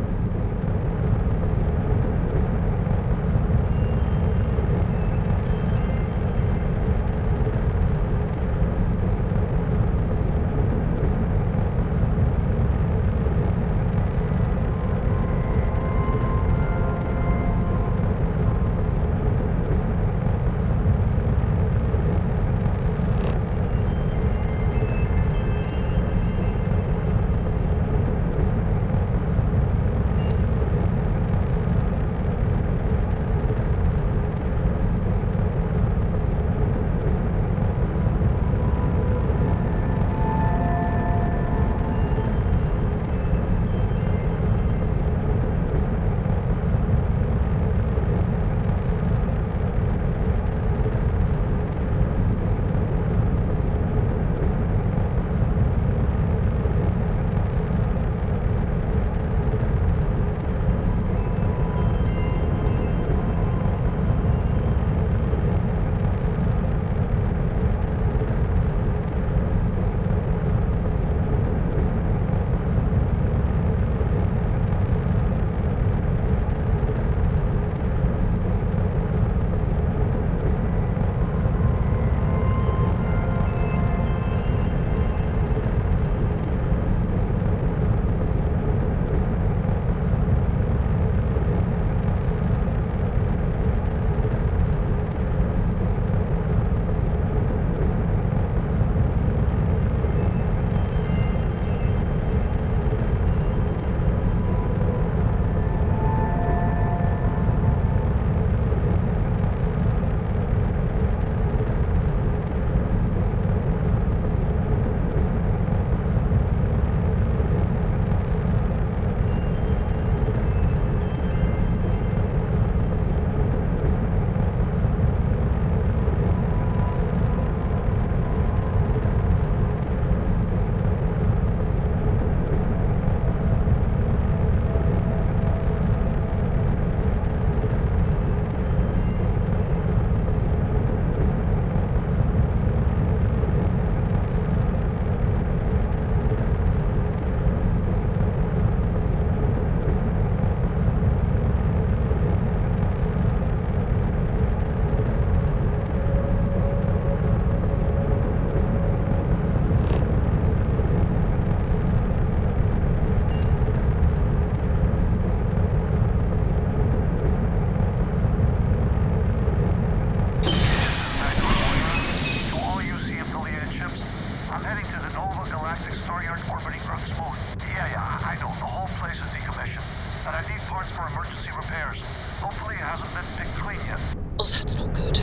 Oh, that's not good.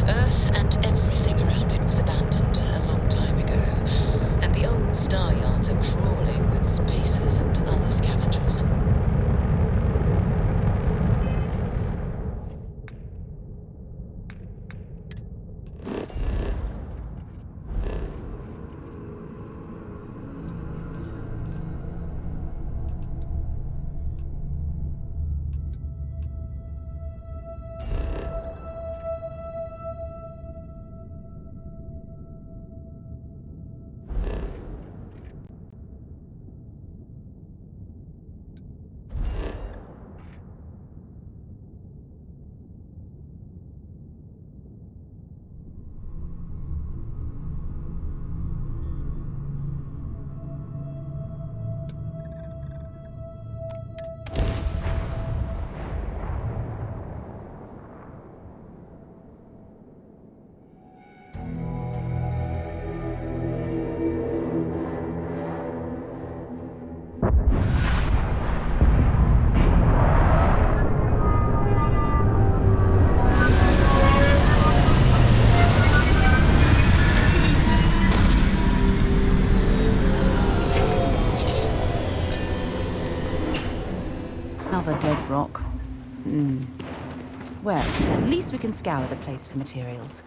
Earth and everything around it was abandoned a long time ago, and the old star yards are crawling with spacers and other scavengers. Another dead rock. Well, at least we can scour the place for materials.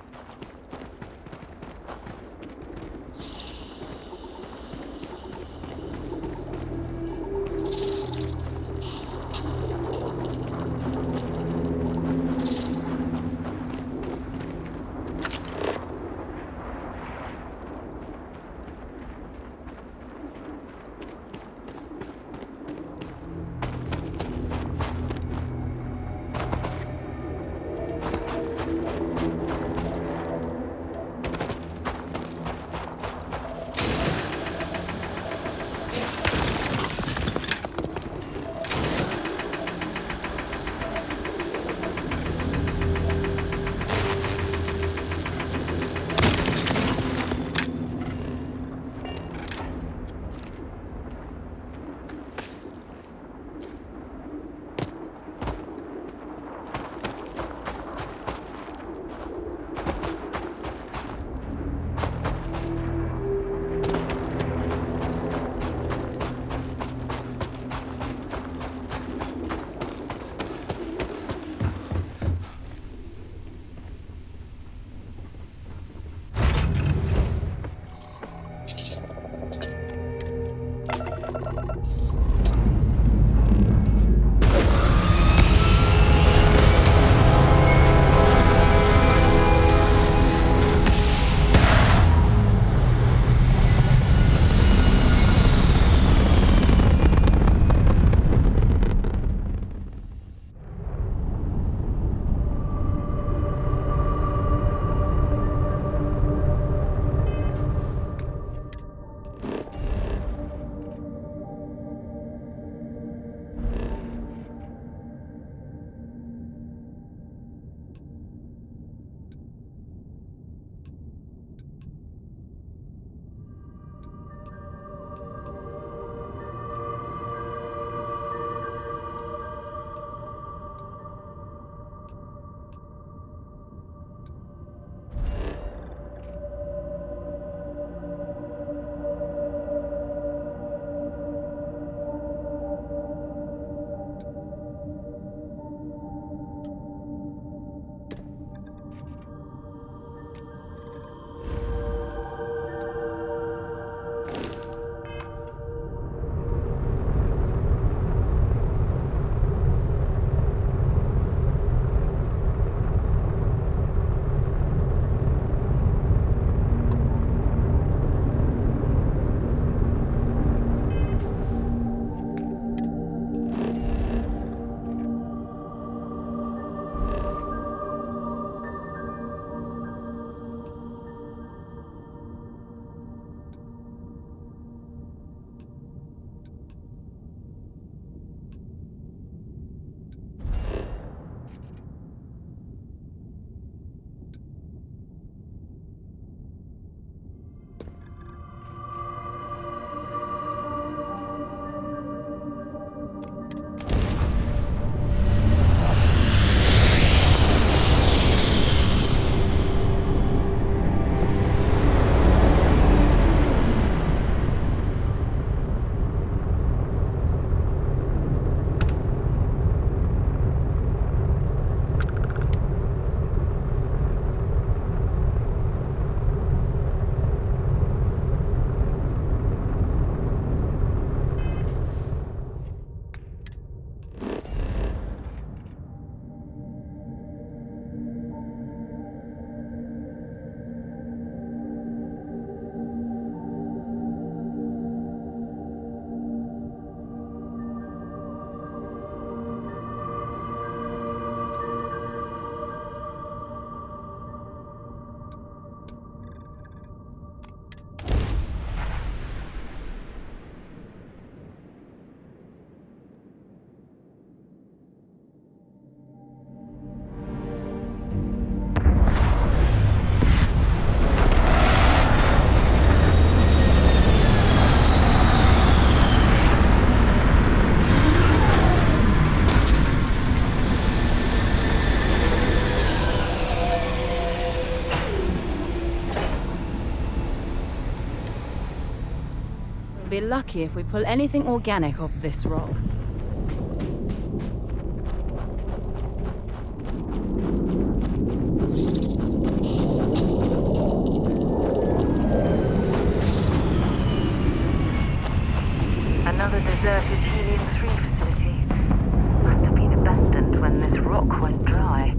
Be lucky if we pull anything organic off this rock. deserted Helium-3 facility. Must have been abandoned when this rock went dry.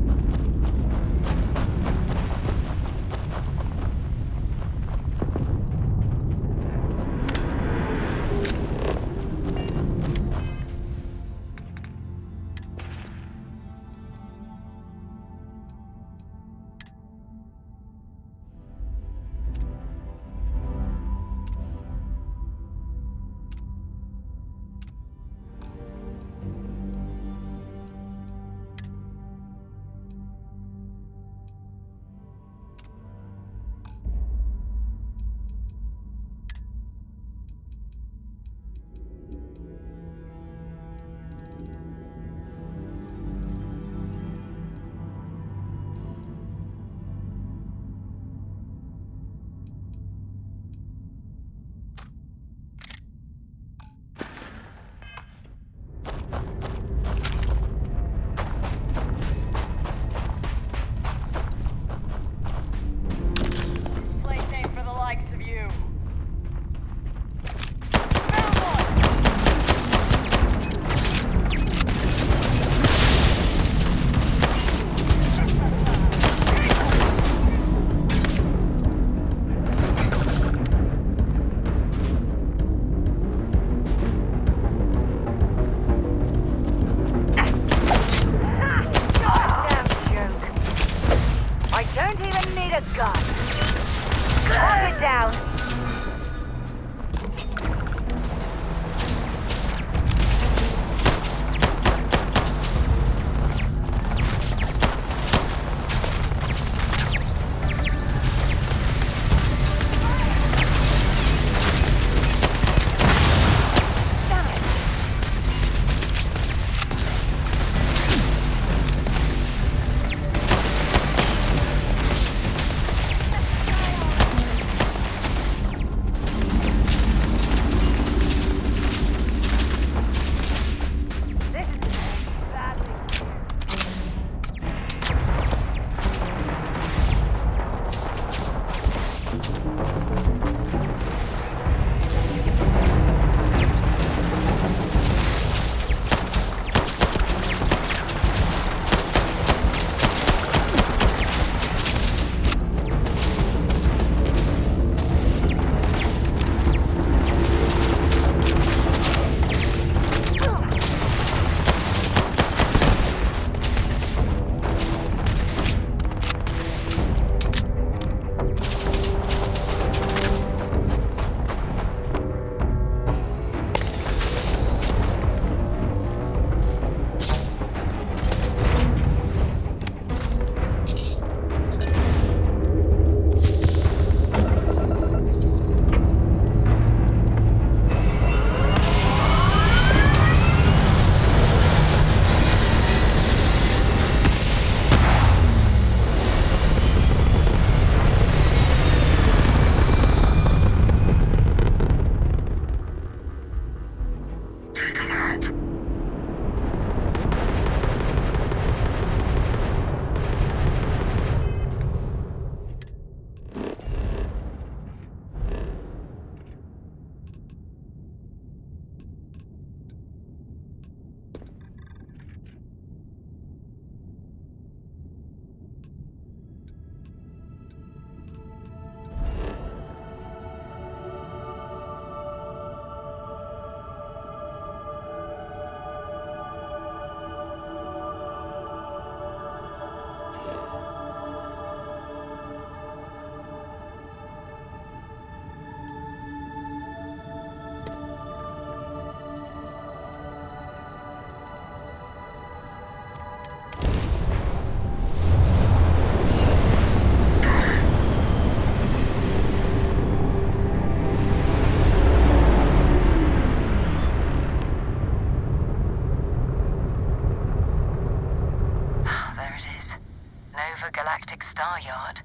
Star Yard,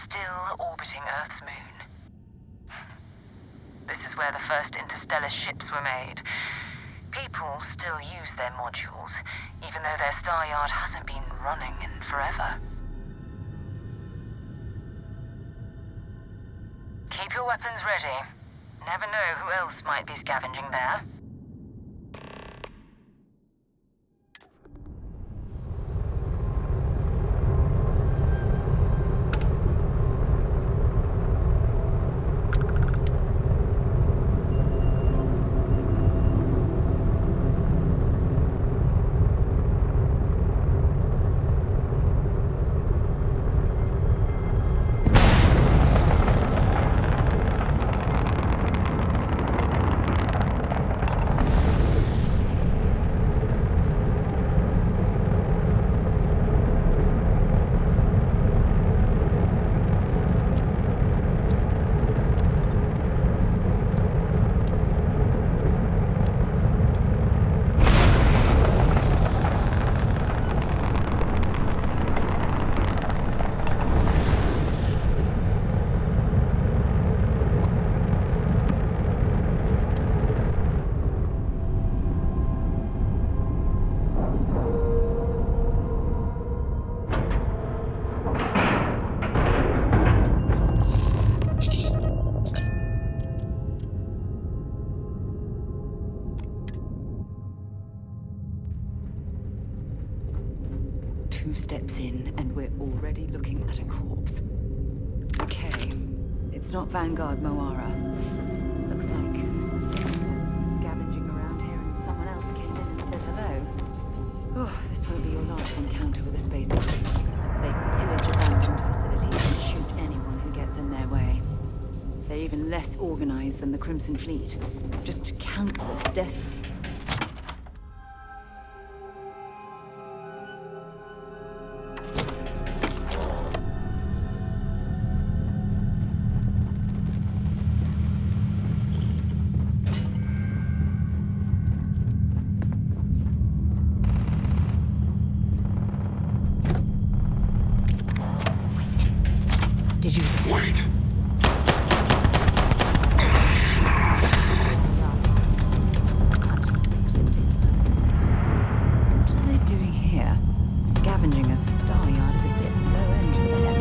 still orbiting Earth's moon. This is where the first interstellar ships were made. People still use their modules, even though their Star Yard hasn't been running in forever. Keep your weapons ready. Never know who else might be scavenging there. 2 steps in, and we're already looking at a corpse. Okay, it's not Vanguard Moara. Looks like Spacers were scavenging around here and someone else came in and said hello. Oh, this won't be your last encounter with a Spacer. They pillage abandoned facilities and shoot anyone who gets in their way. They're even less organized than the Crimson Fleet. Just countless desperate... Did you... Wait. What are they doing here? Scavenging a star yard is a bit low end for them.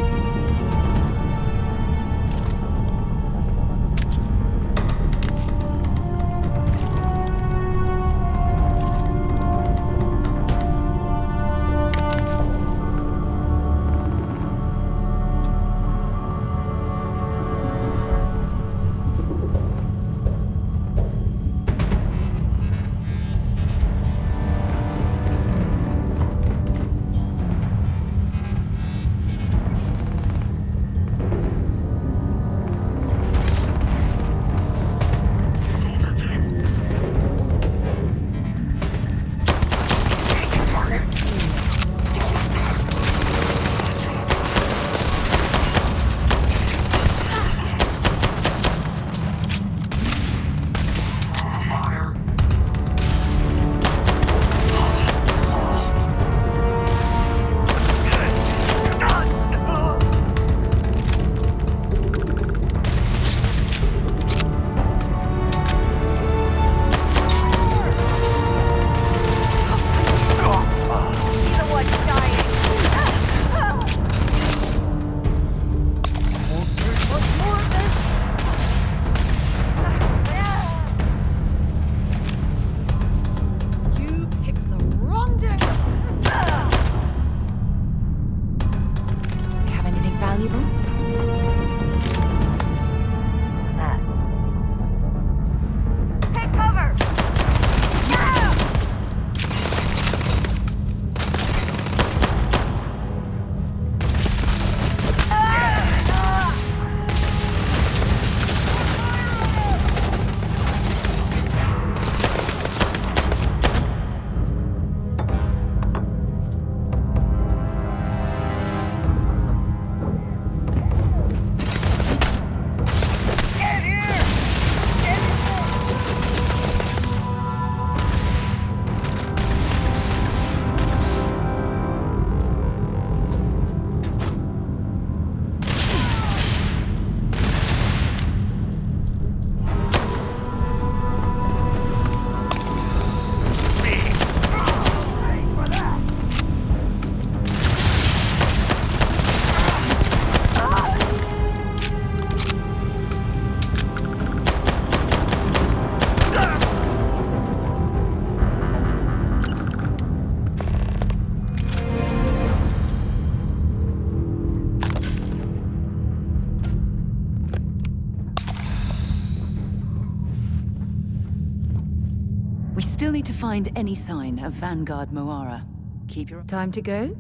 We still need to find any sign of Vanguard Moara. Keep your... Time to go?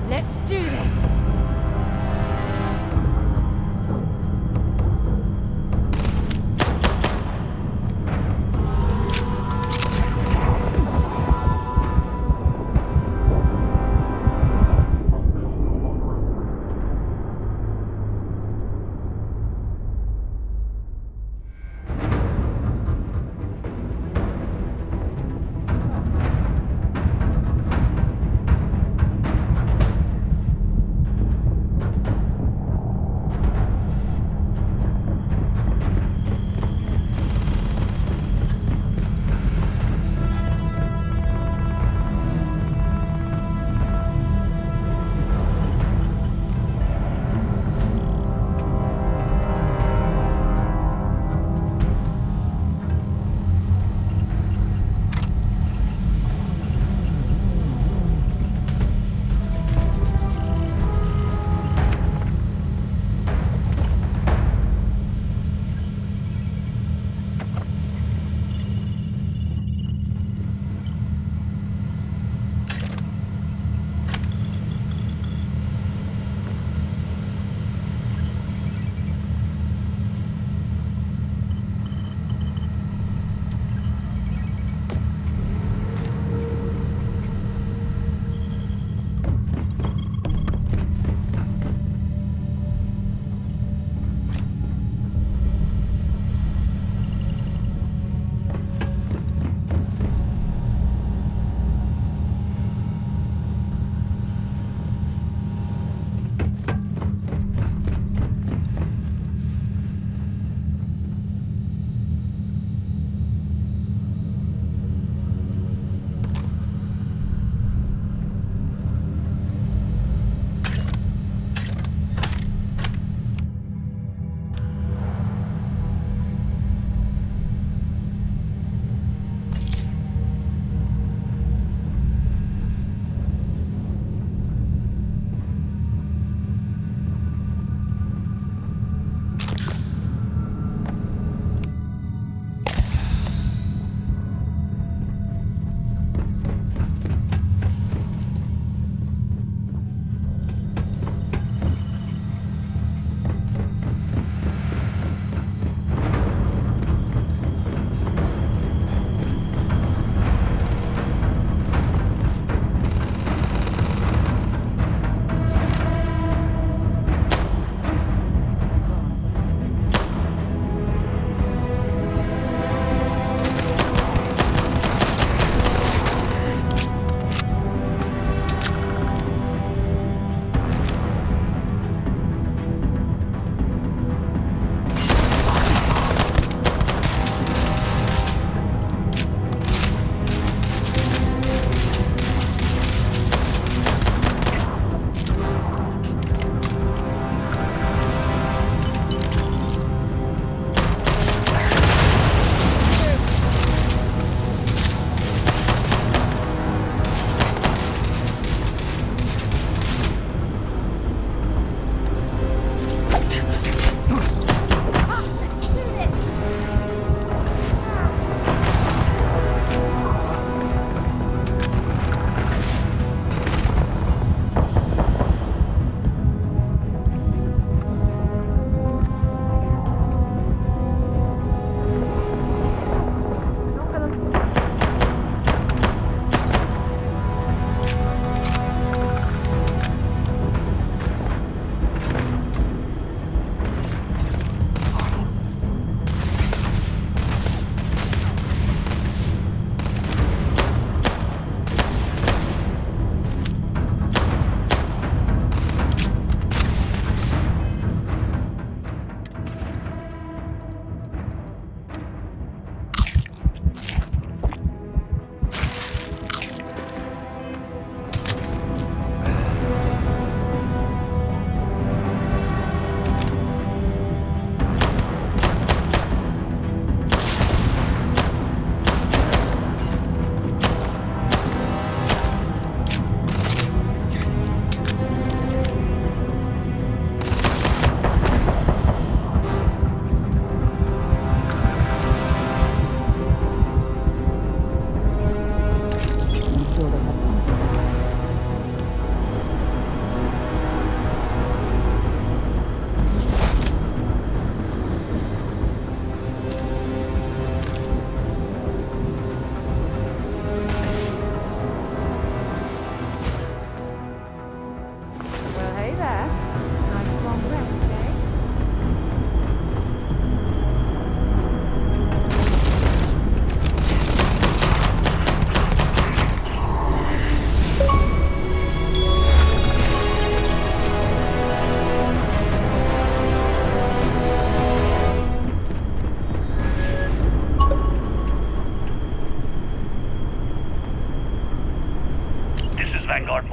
Let's do this!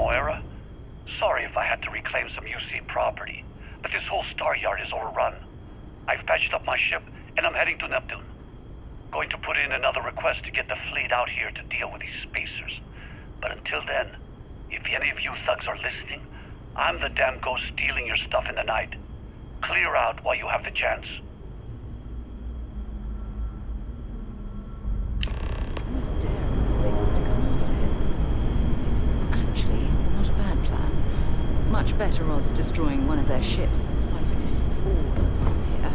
Moira. Sorry if I had to reclaim some UC property, but this whole star yard is overrun. I've patched up my ship, and I'm heading to Neptune. Going to put in another request to get the fleet out here to deal with these spacers. But until then, if any of you thugs are listening, I'm the damn ghost stealing your stuff in the night. Clear out while you have the chance. It's almost daring the spacers to come after him. It's actually not a bad plan. Much better odds destroying one of their ships than fighting all at once here.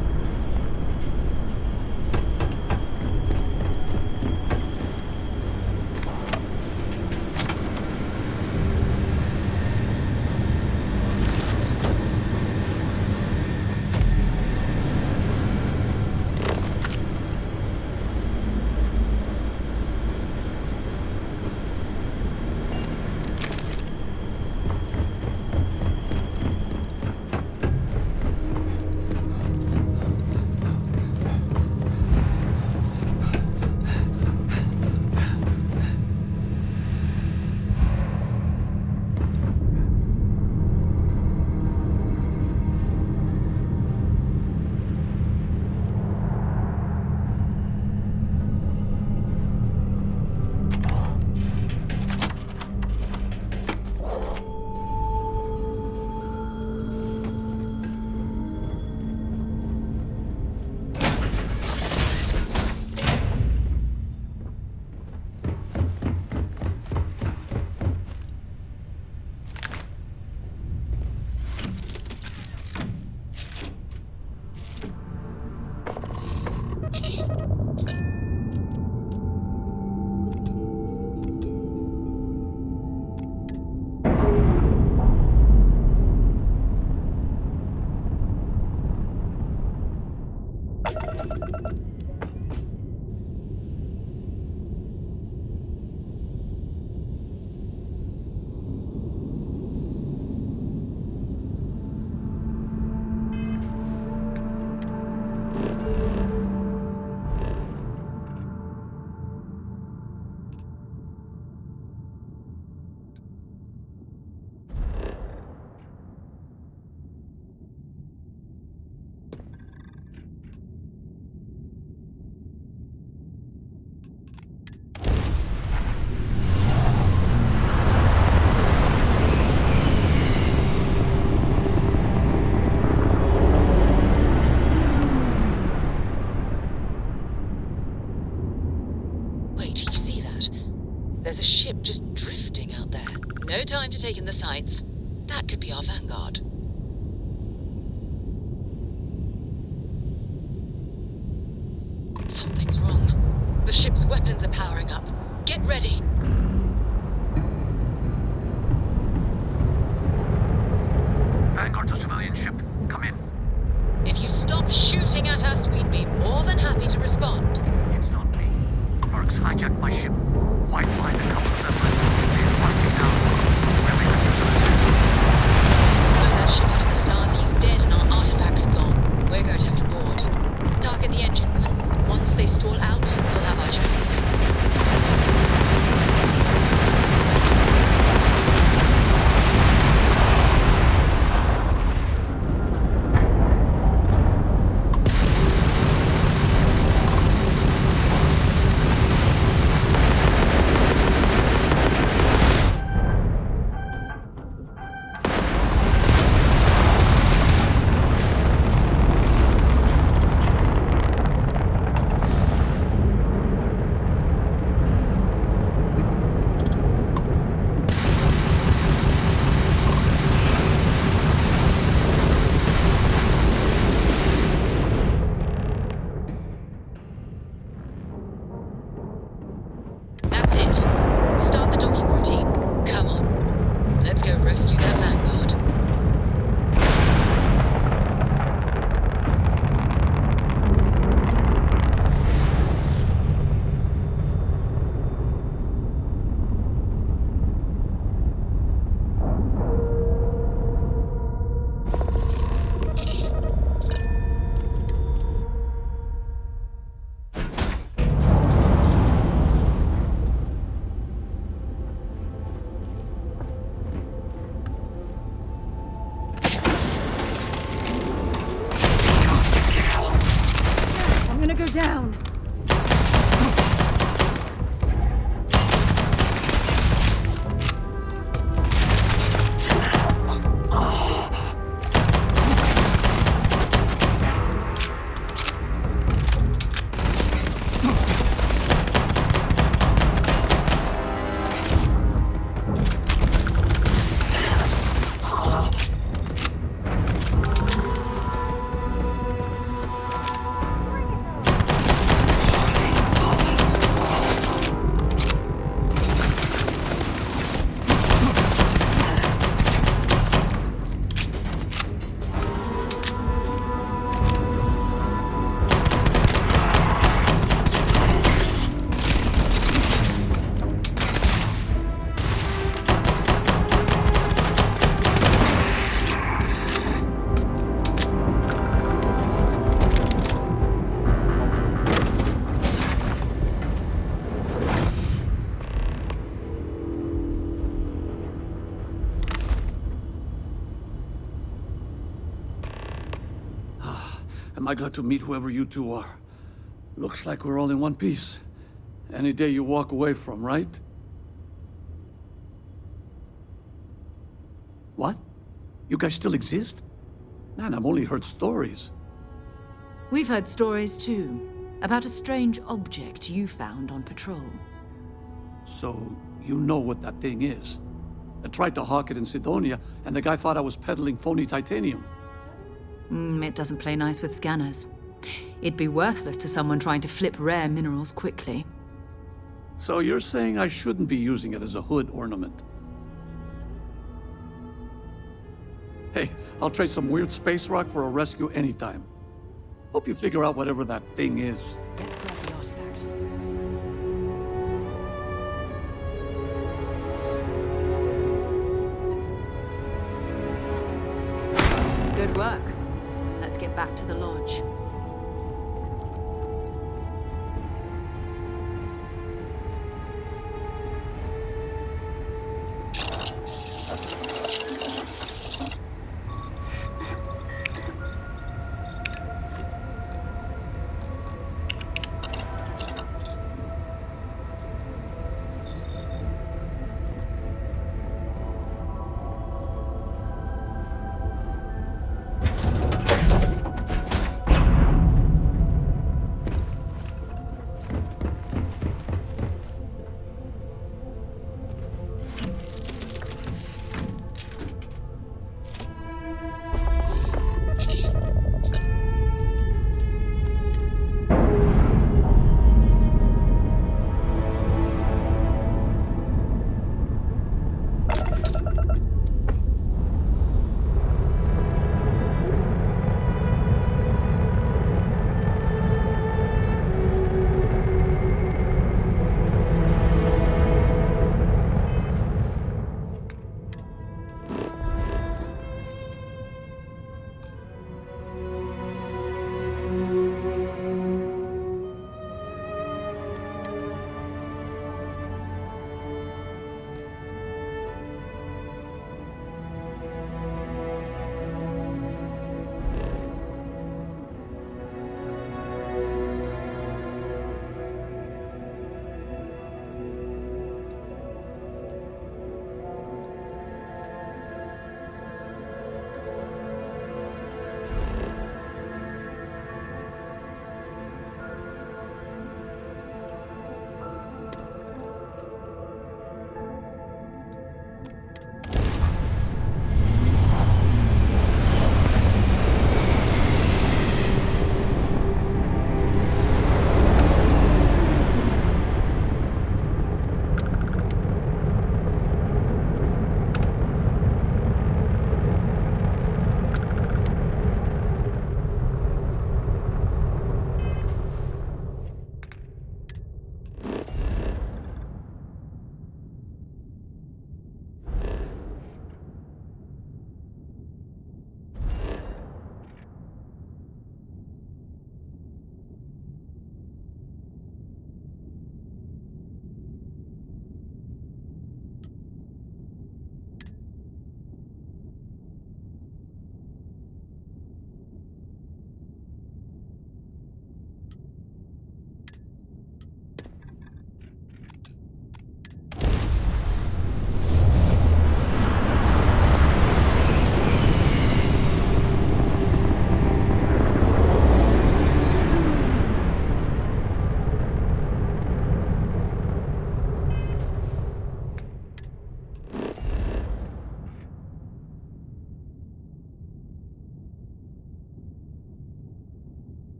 There's a ship just drifting out there. No time to take in the sights. That could be our vanguard. Something's wrong. The ship's weapons are powering up. Get ready. Vanguard's a civilian ship. Come in. If you stop shooting at us, we'd be more than happy to respond. It's not me. Burks hijacked my ship. White line a couple of them. They locked me down. Where we could use Blow that ship out of the stars, he's dead and our artifact's gone. We're going to have to board. Target the engines. Once they stall out, we'll have our chance. down. Am I glad to meet whoever you two are. Looks like we're all in one piece. Any day you walk away from, right? What? You guys still exist? Man, I've only heard stories. We've heard stories too, about a strange object you found on patrol. So, you know what that thing is? I tried to hawk it in Sidonia, and the guy thought I was peddling phony titanium. It doesn't play nice with scanners. It'd be worthless to someone trying to flip rare minerals quickly. So you're saying I shouldn't be using it as a hood ornament? Hey, I'll trade some weird space rock for a rescue anytime. Hope you figure out whatever that thing is. Let's grab the artifact. Good work. Let's get back to the lodge.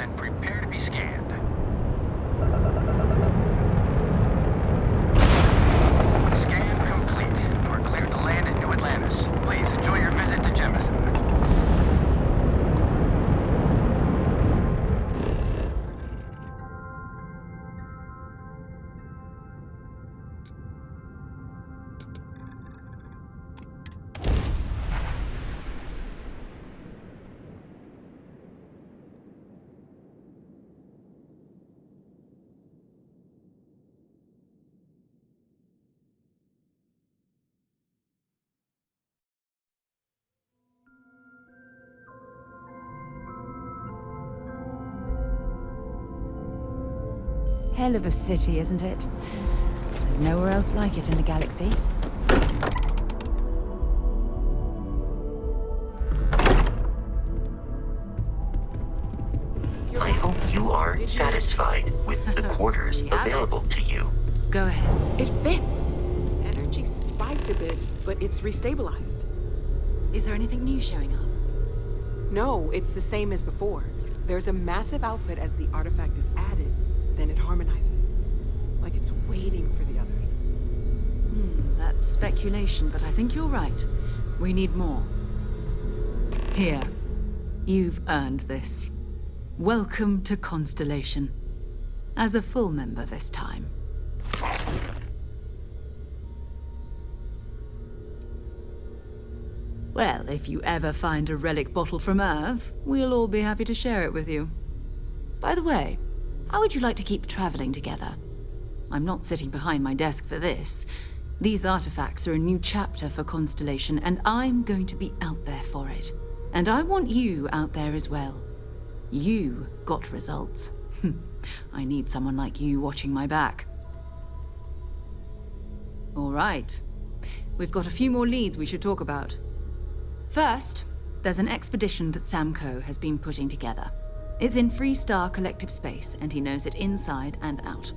and prepare to be scanned. Scan complete. You are cleared to land in New Atlantis. Please enjoy your visit to Jemison. Hell of a city, isn't it? There's nowhere else like it in the galaxy. I hope you are satisfied with the quarters available to you. Go ahead. It fits. Energy spiked a bit, but it's restabilized. Is there anything new showing up? No, it's the same as before. There's a massive output as the artifact is added, then it harmonizes. Like it's waiting for the others. That's speculation, but I think you're right. We need more. Here. You've earned this. Welcome to Constellation. As a full member this time. Well, if you ever find a relic bottle from Earth, we'll all be happy to share it with you. By the way, how would you like to keep traveling together? I'm not sitting behind my desk for this. These artifacts are a new chapter for Constellation, and I'm going to be out there for it. And I want you out there as well. You got results. I need someone like you watching my back. All right. We've got a few more leads we should talk about. First, there's an expedition that Samco has been putting together. It's in Freestar Collective Space, and he knows it inside and out.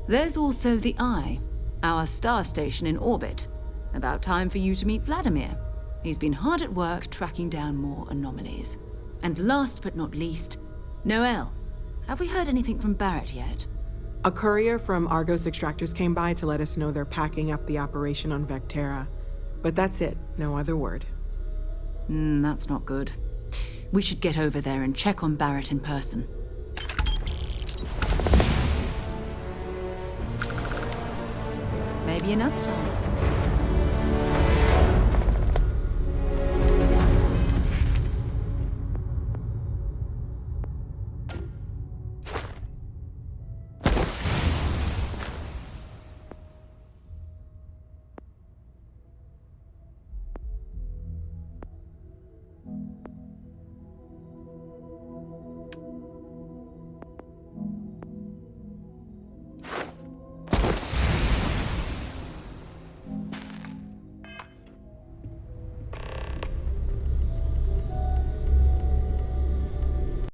There's also the Eye, our star station in orbit. About time for you to meet Vladimir. He's been hard at work tracking down more anomalies. And last but not least, Noel. Have we heard anything from Barrett yet? A courier from Argos Extractors came by to let us know they're packing up the operation on Vectera. But that's it, no other word. That's not good. We should get over there and check on Barrett in person. Maybe another time.